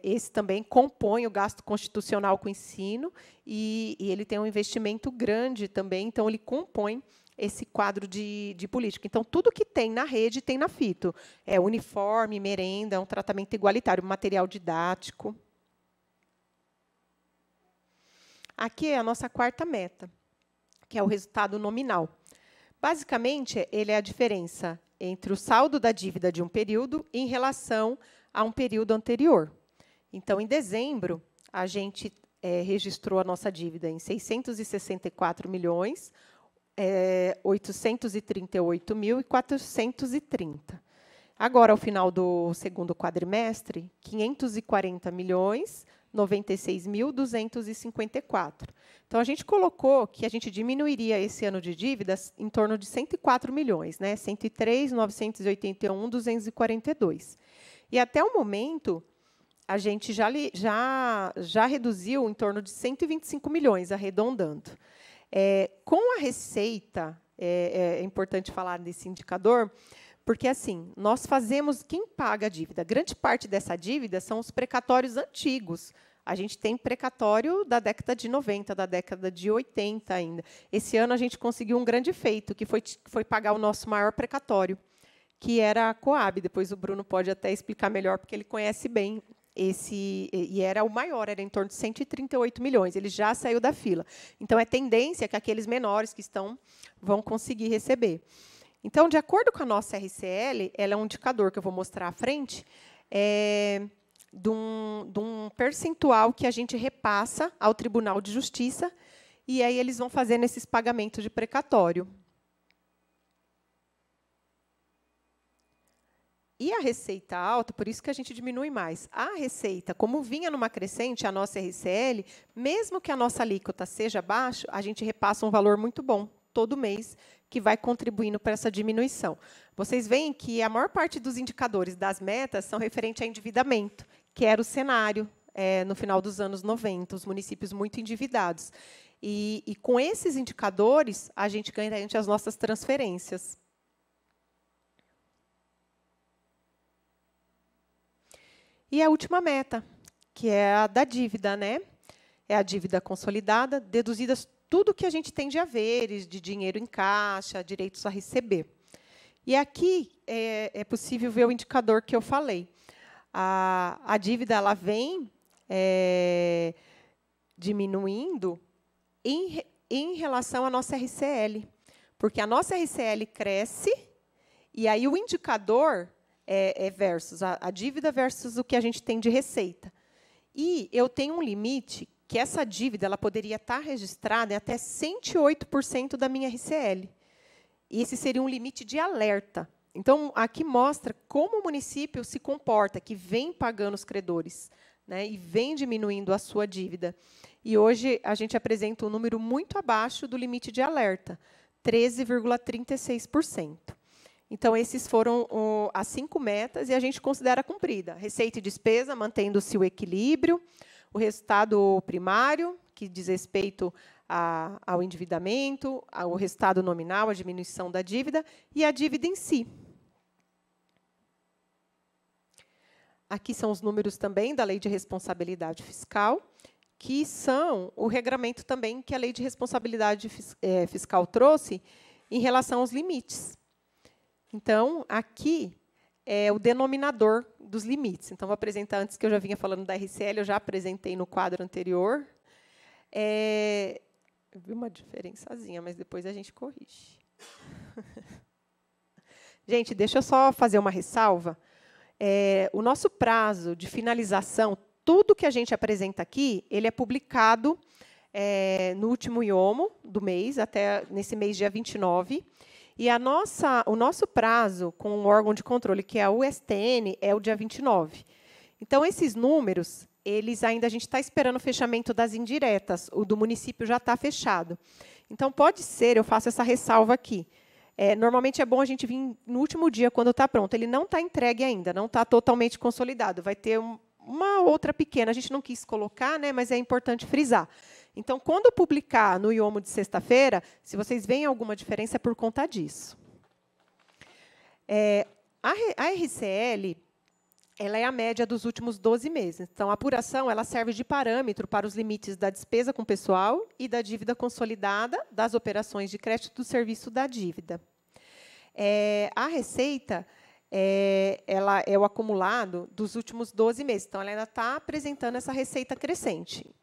esse também compõe o gasto constitucional com o ensino, e ele tem um investimento grande também, então ele compõe esse quadro de política. Então, tudo que tem na rede tem na Fito. Uniforme, merenda, um tratamento igualitário, material didático. Aqui é a nossa quarta meta, que é o resultado nominal. Basicamente, ele é a diferença entre o saldo da dívida de um período em relação a um período anterior. Então, em dezembro, a gente registrou a nossa dívida em 664 milhões, 838.430. Agora, ao final do segundo quadrimestre, 540 milhões, 96.254. Então, a gente colocou que a gente diminuiria esse ano de dívidas em torno de 104 milhões, né? 103.981.242. E, até o momento, a gente já reduziu em torno de 125 milhões, arredondando. Com a receita, é importante falar desse indicador, porque, assim, nós fazemos... Quem paga a dívida? Grande parte dessa dívida são os precatórios antigos. A gente tem precatório da década de 90, da década de 80 ainda. Esse ano, a gente conseguiu um grande feito, que foi pagar o nosso maior precatório, que era a Coab. Depois o Bruno pode até explicar melhor, porque ele conhece bem esse... E era o maior, era em torno de 138 milhões. Ele já saiu da fila. Então, é tendência que aqueles menores que vão conseguir receber. Então, de acordo com a nossa RCL, ela é um indicador que eu vou mostrar à frente, de um percentual que a gente repassa ao Tribunal de Justiça, e aí eles vão fazendo esses pagamentos de precatório. E a receita alta, por isso que a gente diminui mais. A receita, como vinha numa crescente, a nossa RCL, mesmo que a nossa alíquota seja baixa, a gente repassa um valor muito bom todo mês, que vai contribuindo para essa diminuição. Vocês veem que a maior parte dos indicadores das metas são referentes a endividamento, que era o cenário no final dos anos 90, os municípios muito endividados. E com esses indicadores, a gente garante as nossas transferências. E a última meta, que é a da dívida, né? É a dívida consolidada, deduzidas tudo que a gente tem de haveres, de dinheiro em caixa, direitos a receber. E aqui é possível ver o indicador que eu falei. A dívida ela vem diminuindo em relação à nossa RCL, porque a nossa RCL cresce, e aí o indicador versus a dívida versus o que a gente tem de receita. E eu tenho um limite que essa dívida ela poderia estar registrada em até 108% da minha RCL. E esse seria um limite de alerta. Então, aqui mostra como o município se comporta, que vem pagando os credores, né, e vem diminuindo a sua dívida. E hoje a gente apresenta um número muito abaixo do limite de alerta, 13,36%. Então, esses foram as 5 metas, e a gente considera cumprida. Receita e despesa, mantendo-se o equilíbrio. O resultado primário, que diz respeito ao endividamento, ao resultado nominal, a diminuição da dívida, e a dívida em si. Aqui são os números também da Lei de Responsabilidade Fiscal, que são o regramento também que a Lei de Responsabilidade Fiscal trouxe, em relação aos limites. Então, aqui é o denominador dos limites. Então, vou apresentar, antes que eu já vinha falando da RCL, eu já apresentei no quadro anterior. Eu vi uma diferençazinha, mas depois a gente corrige. Gente, deixa eu só fazer uma ressalva. O nosso prazo de finalização, tudo que a gente apresenta aqui, ele é publicado no último IOMO do mês, até nesse mês, dia 29. E o nosso prazo com o órgão de controle, que é a USTN, é o dia 29. Então, esses números, a gente está esperando o fechamento das indiretas. O do município já está fechado. Então, pode ser, eu faço essa ressalva aqui. Normalmente é bom a gente vir no último dia, quando está pronto. Ele não está entregue ainda, não está totalmente consolidado. Vai ter uma outra pequena, a gente não quis colocar, né, mas é importante frisar. Então, quando publicar no IOMO de sexta-feira, se vocês veem alguma diferença, é por conta disso. A RCL, ela é a média dos últimos 12 meses. Então, a apuração ela serve de parâmetro para os limites da despesa com pessoal e da dívida consolidada das operações de crédito do serviço da dívida. A receita ela é o acumulado dos últimos 12 meses. Então, ela ainda está apresentando essa receita crescente.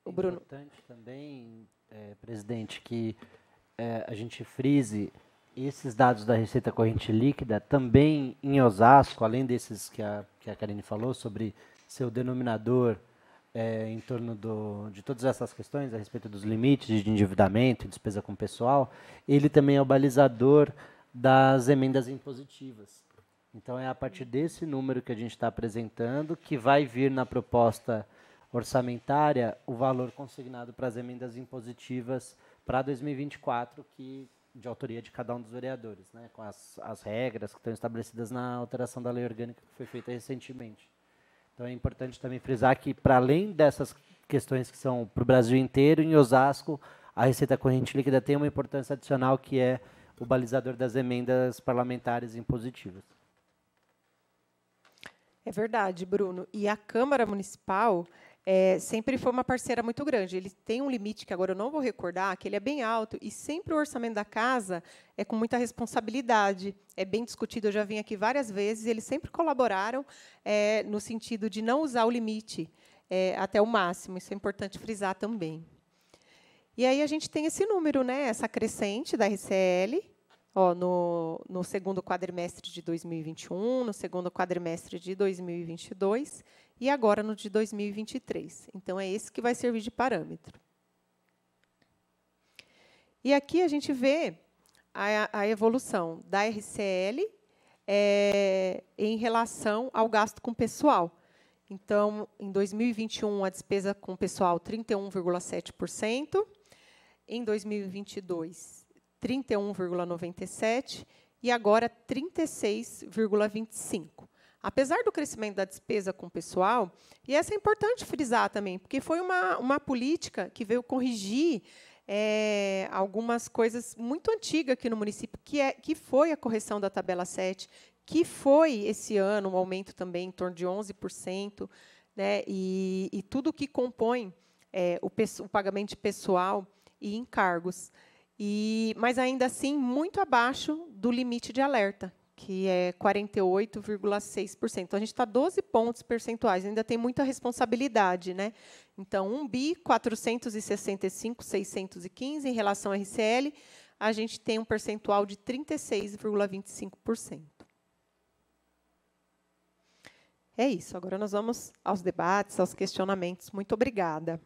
O Bruno. É importante também, presidente, que a gente frise esses dados da receita corrente líquida também em Osasco, além desses que a Karine falou, sobre seu denominador em torno de todas essas questões, a respeito dos limites de endividamento e despesa com pessoal, ele também é o balizador das emendas impositivas. Então, é a partir desse número que a gente está apresentando que vai vir na proposta orçamentária o valor consignado para as emendas impositivas para 2024, de autoria de cada um dos vereadores, né, com as regras que estão estabelecidas na alteração da lei orgânica que foi feita recentemente. Então, é importante também frisar que, para além dessas questões que são para o Brasil inteiro, em Osasco, a receita corrente líquida tem uma importância adicional, que é o balizador das emendas parlamentares impositivas. É verdade, Bruno. E a Câmara Municipal sempre foi uma parceira muito grande. Ele tem um limite, que agora eu não vou recordar, que ele é bem alto, e sempre o orçamento da casa é com muita responsabilidade. É bem discutido, eu já vim aqui várias vezes, e eles sempre colaboraram no sentido de não usar o limite até o máximo. Isso é importante frisar também. E aí a gente tem esse número, né, essa crescente da RCL, no segundo quadrimestre de 2021, no segundo quadrimestre de 2022 e agora no de 2023. Então, é esse que vai servir de parâmetro. E aqui a gente vê a evolução da RCL em relação ao gasto com pessoal. Então, em 2021, a despesa com pessoal, 31,7%. Em 2022, 31,97%, e agora 36,25%. Apesar do crescimento da despesa com pessoal, e essa é importante frisar também, porque foi uma política que veio corrigir algumas coisas muito antigas aqui no município, que foi a correção da tabela 7, que foi, esse ano, um aumento também em torno de 11%, né, e tudo que compõe o pagamento de pessoal e encargos. Mas, ainda assim, muito abaixo do limite de alerta, que é 48,6%. Então, a gente está 12 pontos percentuais, ainda tem muita responsabilidade, né? Então, 1.465.615 em relação à RCL, a gente tem um percentual de 36,25%. É isso. Agora nós vamos aos debates, aos questionamentos. Muito obrigada.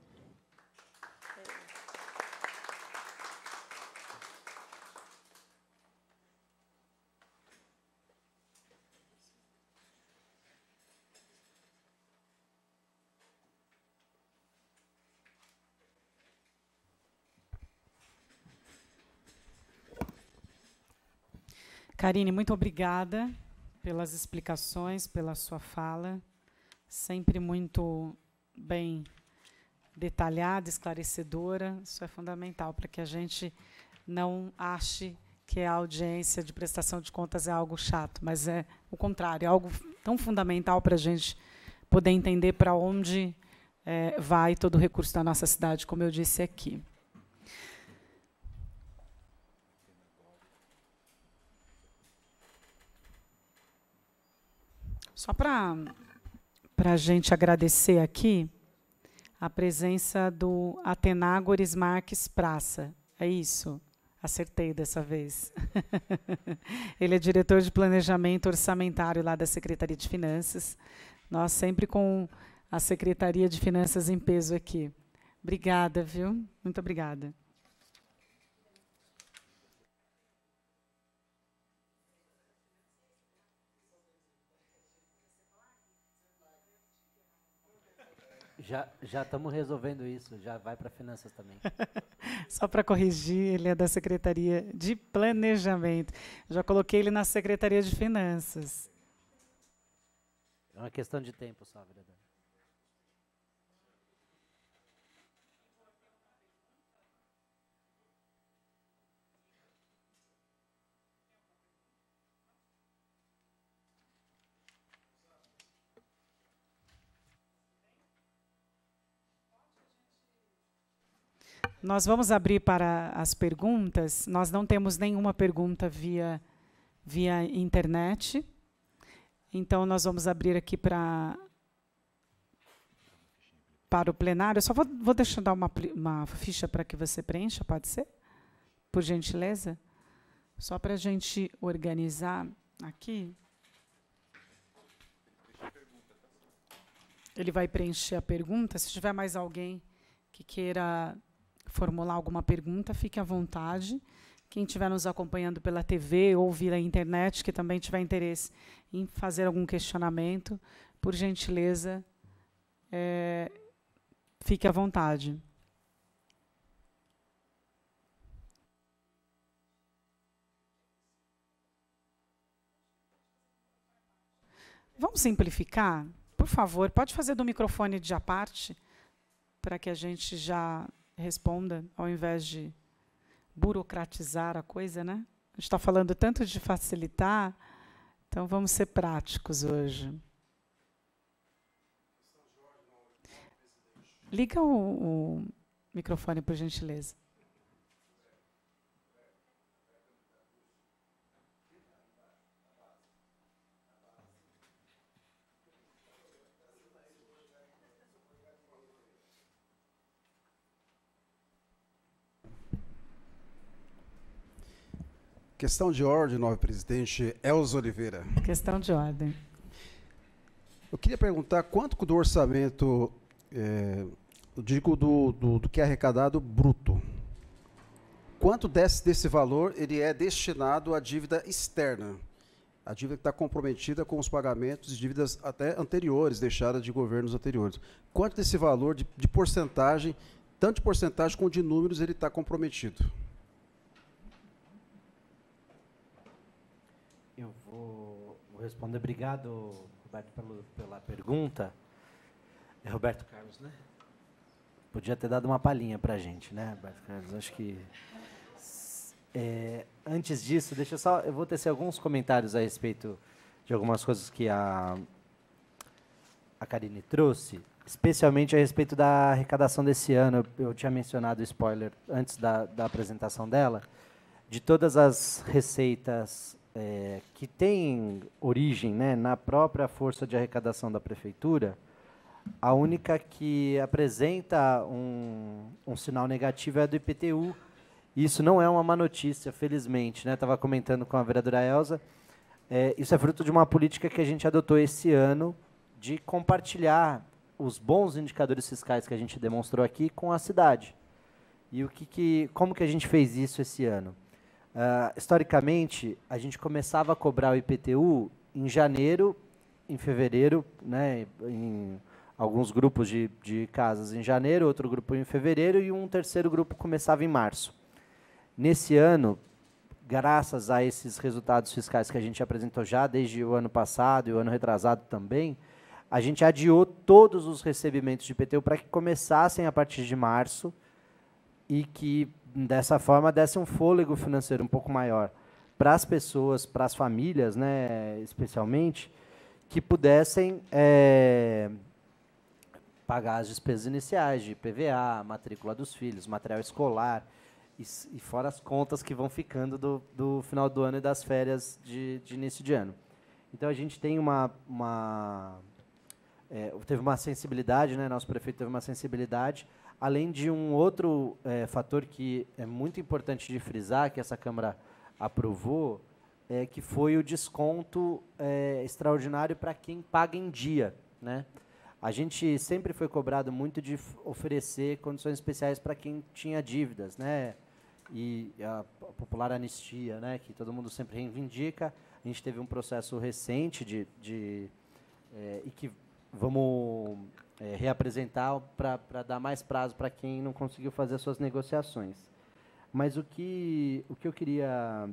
Karine, muito obrigada pelas explicações, pela sua fala, sempre muito bem detalhada, esclarecedora. Isso é fundamental para que a gente não ache que a audiência de prestação de contas é algo chato, mas é o contrário, é algo tão fundamental para a gente poder entender para onde vai todo o recurso da nossa cidade, como eu disse aqui. Só para a gente agradecer aqui a presença do Atenágoras Marques Praça. É isso? Acertei dessa vez. Ele é diretor de planejamento orçamentário lá da Secretaria de Finanças. Nós sempre com a Secretaria de Finanças em peso aqui. Obrigada, viu? Muito obrigada. Já estamos resolvendo isso, já vai para finanças também. Só para corrigir, ele é da Secretaria de Planejamento. Já coloquei ele na Secretaria de Finanças. É uma questão de tempo só, vereador. Nós vamos abrir para as perguntas. Nós não temos nenhuma pergunta via internet. Então, nós vamos abrir aqui para o plenário. Eu só vou deixar dar uma ficha para que você preencha, pode ser? Por gentileza? Só para a gente organizar aqui. Ele vai preencher a pergunta. Se tiver mais alguém que queira formular alguma pergunta, fique à vontade. Quem estiver nos acompanhando pela TV ou via internet, que também tiver interesse em fazer algum questionamento, por gentileza, fique à vontade. Vamos simplificar? Por favor, pode fazer do microfone de à parte, para que a gente já responda, ao invés de burocratizar a coisa, né? A gente está falando tanto de facilitar, então vamos ser práticos hoje. Liga o microfone, por gentileza. Questão de ordem, nobre presidente Elza Oliveira. Questão de ordem. Eu queria perguntar quanto do orçamento, eu digo do que é arrecadado bruto, quanto desse valor ele é destinado à dívida externa, a dívida que está comprometida com os pagamentos de dívidas até anteriores, deixadas de governos anteriores. Quanto desse valor de porcentagem, tanto de porcentagem como de números, ele está comprometido? Eu vou responder. Obrigado, Roberto, pela pergunta. É Roberto Carlos, né? Podia ter dado uma palhinha para a gente, né, Roberto Carlos? Acho que... antes disso, eu vou tecer alguns comentários a respeito de algumas coisas que a Karine trouxe, especialmente a respeito da arrecadação desse ano. Eu tinha mencionado o spoiler antes da apresentação dela, de todas as receitas que têm origem, né, na própria força de arrecadação da prefeitura. A única que apresenta um sinal negativo é a do IPTU. Isso não é uma má notícia, felizmente, né? Estava comentando com a vereadora Elza. Isso é fruto de uma política que a gente adotou esse ano de compartilhar os bons indicadores fiscais que a gente demonstrou aqui com a cidade. E como que a gente fez isso esse ano? Historicamente, a gente começava a cobrar o IPTU em janeiro, em fevereiro, né, em alguns grupos de casas em janeiro, outro grupo em fevereiro e um terceiro grupo começava em março. Nesse ano, graças a esses resultados fiscais que a gente apresentou já desde o ano passado e o ano retrasado também, a gente adiou todos os recebimentos de IPTU para que começassem a partir de março e que, dessa forma, desse um fôlego financeiro um pouco maior para as pessoas, para as famílias, né, especialmente, que pudessem pagar as despesas iniciais de IPVA, matrícula dos filhos, material escolar, e fora as contas que vão ficando do final do ano e das férias de início de ano. Então, a gente tem teve uma sensibilidade, né? Nosso prefeito teve uma sensibilidade, além de um outro fator que é muito importante de frisar, que essa Câmara aprovou, que foi o desconto extraordinário para quem paga em dia, né? A gente sempre foi cobrado muito de oferecer condições especiais para quem tinha dívidas, né? E a popular anistia, né? Que todo mundo sempre reivindica. A gente teve um processo recente e que vamos reapresentar para dar mais prazo para quem não conseguiu fazer as suas negociações. Mas o que eu queria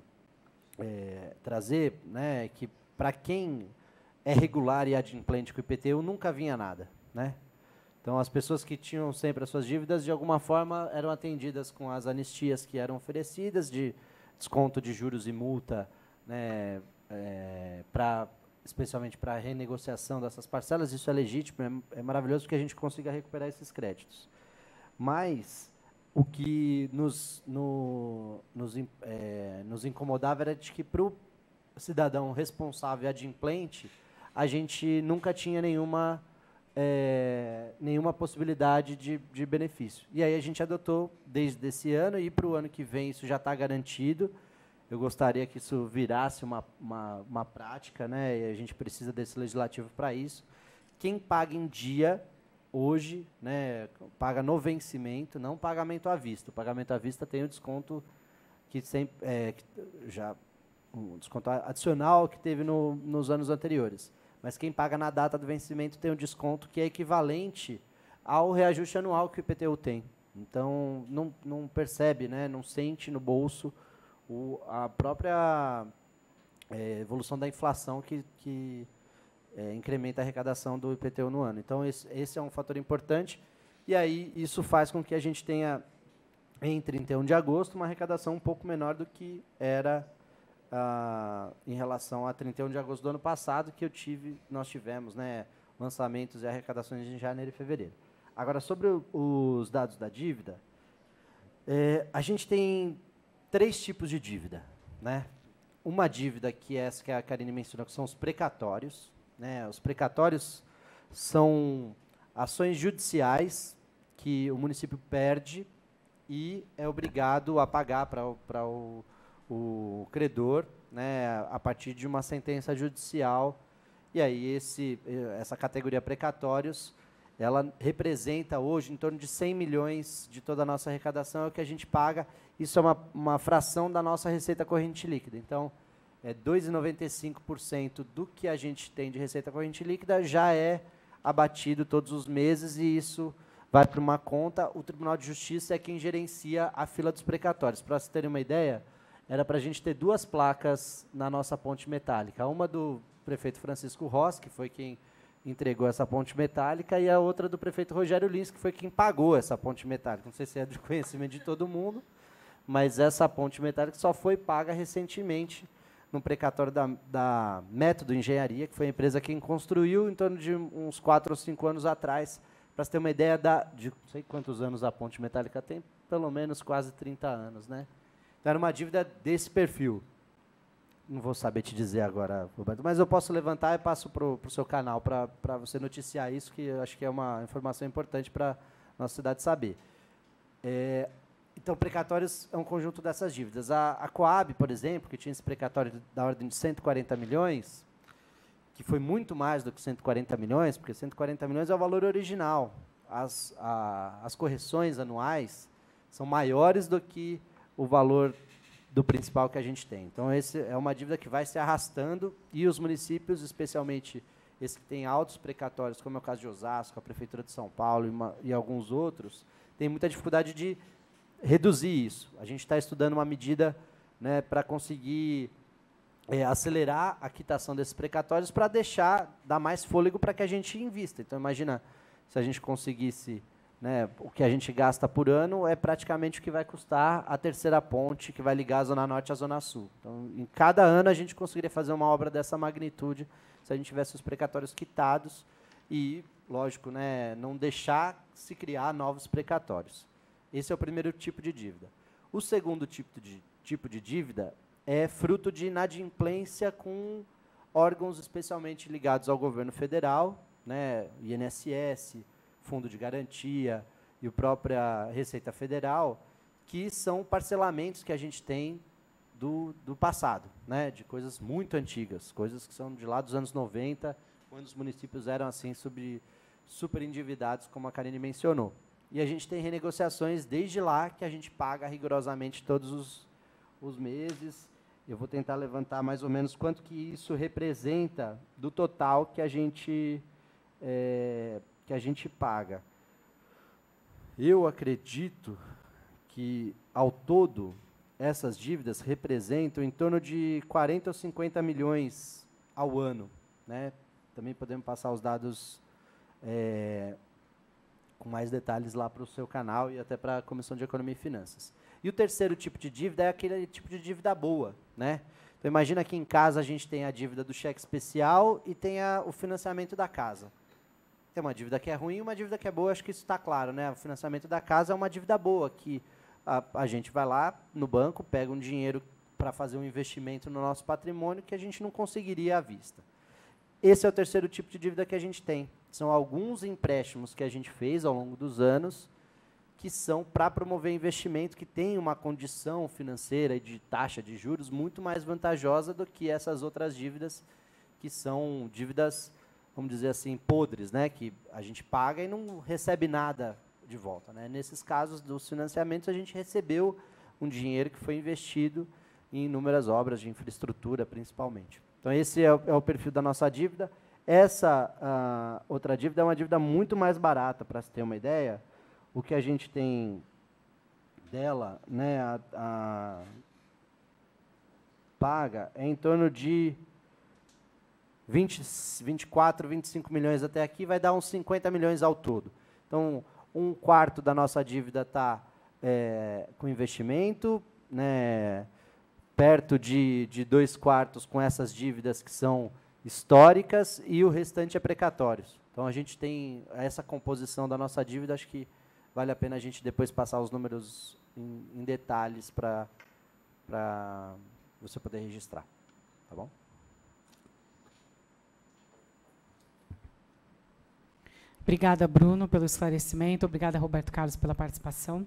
trazer, né, que para quem é regular e adimplente com o IPTU, nunca vinha nada, né? Então, as pessoas que tinham sempre as suas dívidas, de alguma forma, eram atendidas com as anistias que eram oferecidas, de desconto de juros e multa, né, especialmente para a renegociação dessas parcelas. Isso é legítimo, é maravilhoso que a gente consiga recuperar esses créditos. Mas o que nos incomodava era de que, para o cidadão responsável e adimplente, a gente nunca tinha nenhuma possibilidade de benefício. E aí a gente adotou desde esse ano, e para o ano que vem isso já está garantido. Eu gostaria que isso virasse uma prática, né? E a gente precisa desse legislativo para isso. Quem paga em dia, hoje, né, paga no vencimento, não pagamento à vista. O pagamento à vista tem o desconto que sempre um desconto adicional que teve nos anos anteriores. Mas quem paga na data do vencimento tem um desconto que é equivalente ao reajuste anual que o IPTU tem. Então, não percebe, né, não sente no bolso a própria evolução da inflação que incrementa a arrecadação do IPTU no ano. Então, esse é um fator importante. E aí, isso faz com que a gente tenha, em 31 de agosto, uma arrecadação um pouco menor do que era em relação a 31 de agosto do ano passado, que nós tivemos, né, lançamentos e arrecadações em janeiro e fevereiro. Agora, sobre os dados da dívida, a gente tem 3 tipos de dívida, né? Uma dívida que é essa que a Karine mencionou, que são os precatórios, né? Os precatórios são ações judiciais que o município perde e é obrigado a pagar para o credor, né, a partir de uma sentença judicial. E aí essa categoria precatórios, ela representa hoje em torno de 100 milhões de toda a nossa arrecadação, é o que a gente paga. Isso é uma fração da nossa receita corrente líquida. Então, 2,95% do que a gente tem de receita corrente líquida já é abatido todos os meses, e isso vai para uma conta. O Tribunal de Justiça é quem gerencia a fila dos precatórios. Para vocês terem uma ideia, era para a gente ter 2 placas na nossa ponte metálica. Uma do prefeito Francisco Rossi, que foi quem entregou essa ponte metálica, e a outra do prefeito Rogério Lins, que foi quem pagou essa ponte metálica. Não sei se é de conhecimento de todo mundo, mas essa ponte metálica só foi paga recentemente no precatório da Método Engenharia, que foi a empresa quem construiu em torno de uns 4 ou 5 anos atrás. Para você ter uma ideia de não sei quantos anos a ponte metálica tem, pelo menos quase 30 anos, né? Então, era uma dívida desse perfil. Não vou saber te dizer agora, Roberto, mas eu posso levantar e passo para o seu canal para você noticiar isso, que eu acho que é uma informação importante para a nossa cidade saber. Então, precatórios é um conjunto dessas dívidas. A Coab, por exemplo, que tinha esse precatório da ordem de 140 milhões, que foi muito mais do que 140 milhões, porque 140 milhões é o valor original. As correções anuais são maiores do que o valor do principal que a gente tem. Então, esse é uma dívida que vai se arrastando, e os municípios, especialmente esses que têm altos precatórios, como é o caso de Osasco, a Prefeitura de São Paulo e alguns outros, têm muita dificuldade de reduzir isso. A gente está estudando uma medida, né, para conseguir acelerar a quitação desses precatórios, para dar mais fôlego para que a gente invista. Então, imagina, se a gente conseguisse, né, o que a gente gasta por ano é praticamente o que vai custar a terceira ponte, que vai ligar a Zona Norte à Zona Sul. Então, em cada ano, a gente conseguiria fazer uma obra dessa magnitude, se a gente tivesse os precatórios quitados e, lógico, né, não deixar se criar novos precatórios. Esse é o primeiro tipo de dívida. O segundo tipo de dívida é fruto de inadimplência com órgãos especialmente ligados ao governo federal, né, INSS, Fundo de Garantia e a própria Receita Federal, que são parcelamentos que a gente tem do passado, né, de coisas muito antigas, coisas que são de lá dos anos 90, quando os municípios eram assim super endividados, como a Karine mencionou. E a gente tem renegociações desde lá, que a gente paga rigorosamente todos os meses. Eu vou tentar levantar mais ou menos quanto que isso representa do total que a gente paga. Eu acredito que, ao todo, essas dívidas representam em torno de 40 ou 50 milhões ao ano, né? Também podemos passar os dados com mais detalhes lá para o seu canal e até para a Comissão de Economia e Finanças. E o terceiro tipo de dívida é aquele tipo de dívida boa, né? Então, imagina que em casa a gente tem a dívida do cheque especial e tem o financiamento da casa. Tem uma dívida que é ruim e uma dívida que é boa, acho que isso está claro, né? O financiamento da casa é uma dívida boa, que a gente vai lá no banco, pega um dinheiro para fazer um investimento no nosso patrimônio que a gente não conseguiria à vista. Esse é o terceiro tipo de dívida que a gente tem. São alguns empréstimos que a gente fez ao longo dos anos, que são para promover investimento, que tem uma condição financeira e de taxa de juros muito mais vantajosa do que essas outras dívidas, que são dívidas, vamos dizer assim, podres, né? Que a gente paga e não recebe nada de volta, né? Nesses casos dos financiamentos, a gente recebeu um dinheiro que foi investido em inúmeras obras de infraestrutura, principalmente. Então, esse é o perfil da nossa dívida. Essa outra dívida é uma dívida muito mais barata, para se ter uma ideia. O que a gente tem dela, né, paga é em torno de 24, 25 milhões até aqui, vai dar uns 50 milhões ao todo. Então, 1/4 da nossa dívida está com investimento, né, perto de 2/4 com essas dívidas que são históricas, e o restante é precatórios. Então, a gente tem essa composição da nossa dívida, acho que vale a pena a gente depois passar os números em detalhes para você poder registrar. Tá bom? Obrigada, Bruno, pelo esclarecimento. Obrigada, Roberto Carlos, pela participação.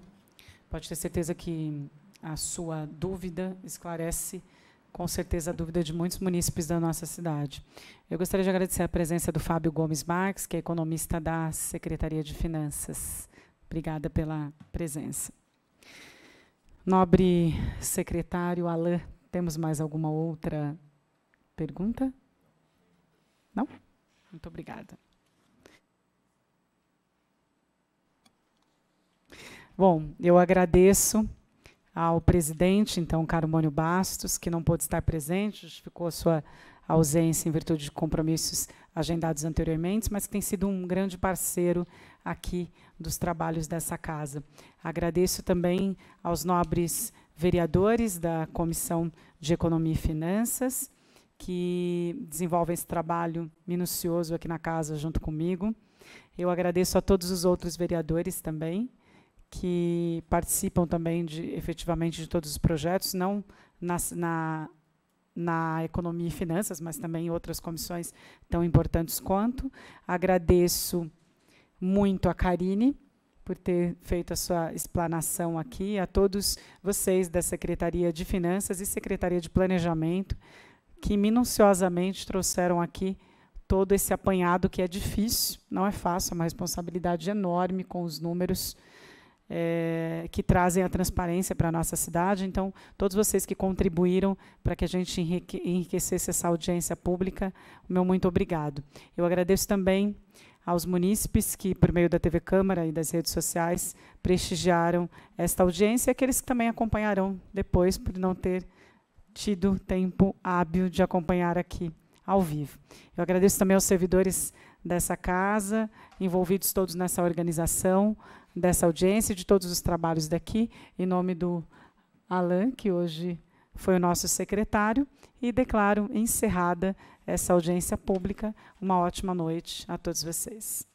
Pode ter certeza que a sua dúvida esclarece, com certeza, a dúvida de muitos munícipes da nossa cidade. Eu gostaria de agradecer a presença do Fábio Gomes Marques, que é economista da Secretaria de Finanças. Obrigada pela presença. Nobre secretário Alain, temos mais alguma outra pergunta? Não? Muito obrigada. Bom, eu agradeço ao presidente, então, Carmônio Bastos, que não pôde estar presente, justificou a sua ausência em virtude de compromissos agendados anteriormente, mas que tem sido um grande parceiro aqui dos trabalhos dessa casa. Agradeço também aos nobres vereadores da Comissão de Economia e Finanças, que desenvolvem esse trabalho minucioso aqui na casa junto comigo. Eu agradeço a todos os outros vereadores também, que participam também efetivamente de todos os projetos, não na Economia e Finanças, mas também em outras comissões tão importantes quanto. Agradeço muito a Karine por ter feito a sua explanação aqui, a todos vocês da Secretaria de Finanças e Secretaria de Planejamento, que minuciosamente trouxeram aqui todo esse apanhado que é difícil, não é fácil, é uma responsabilidade enorme com os números que trazem a transparência para a nossa cidade. Então, todos vocês que contribuíram para que a gente enriquecesse essa audiência pública, o meu muito obrigado. Eu agradeço também aos munícipes que, por meio da TV Câmara e das redes sociais, prestigiaram esta audiência, e aqueles que também acompanharão depois, por não ter tido tempo hábil de acompanhar aqui ao vivo. Eu agradeço também aos servidores dessa casa, envolvidos todos nessa organização, dessa audiência e de todos os trabalhos daqui, em nome do Alain, que hoje foi o nosso secretário, e declaro encerrada essa audiência pública. Uma ótima noite a todos vocês.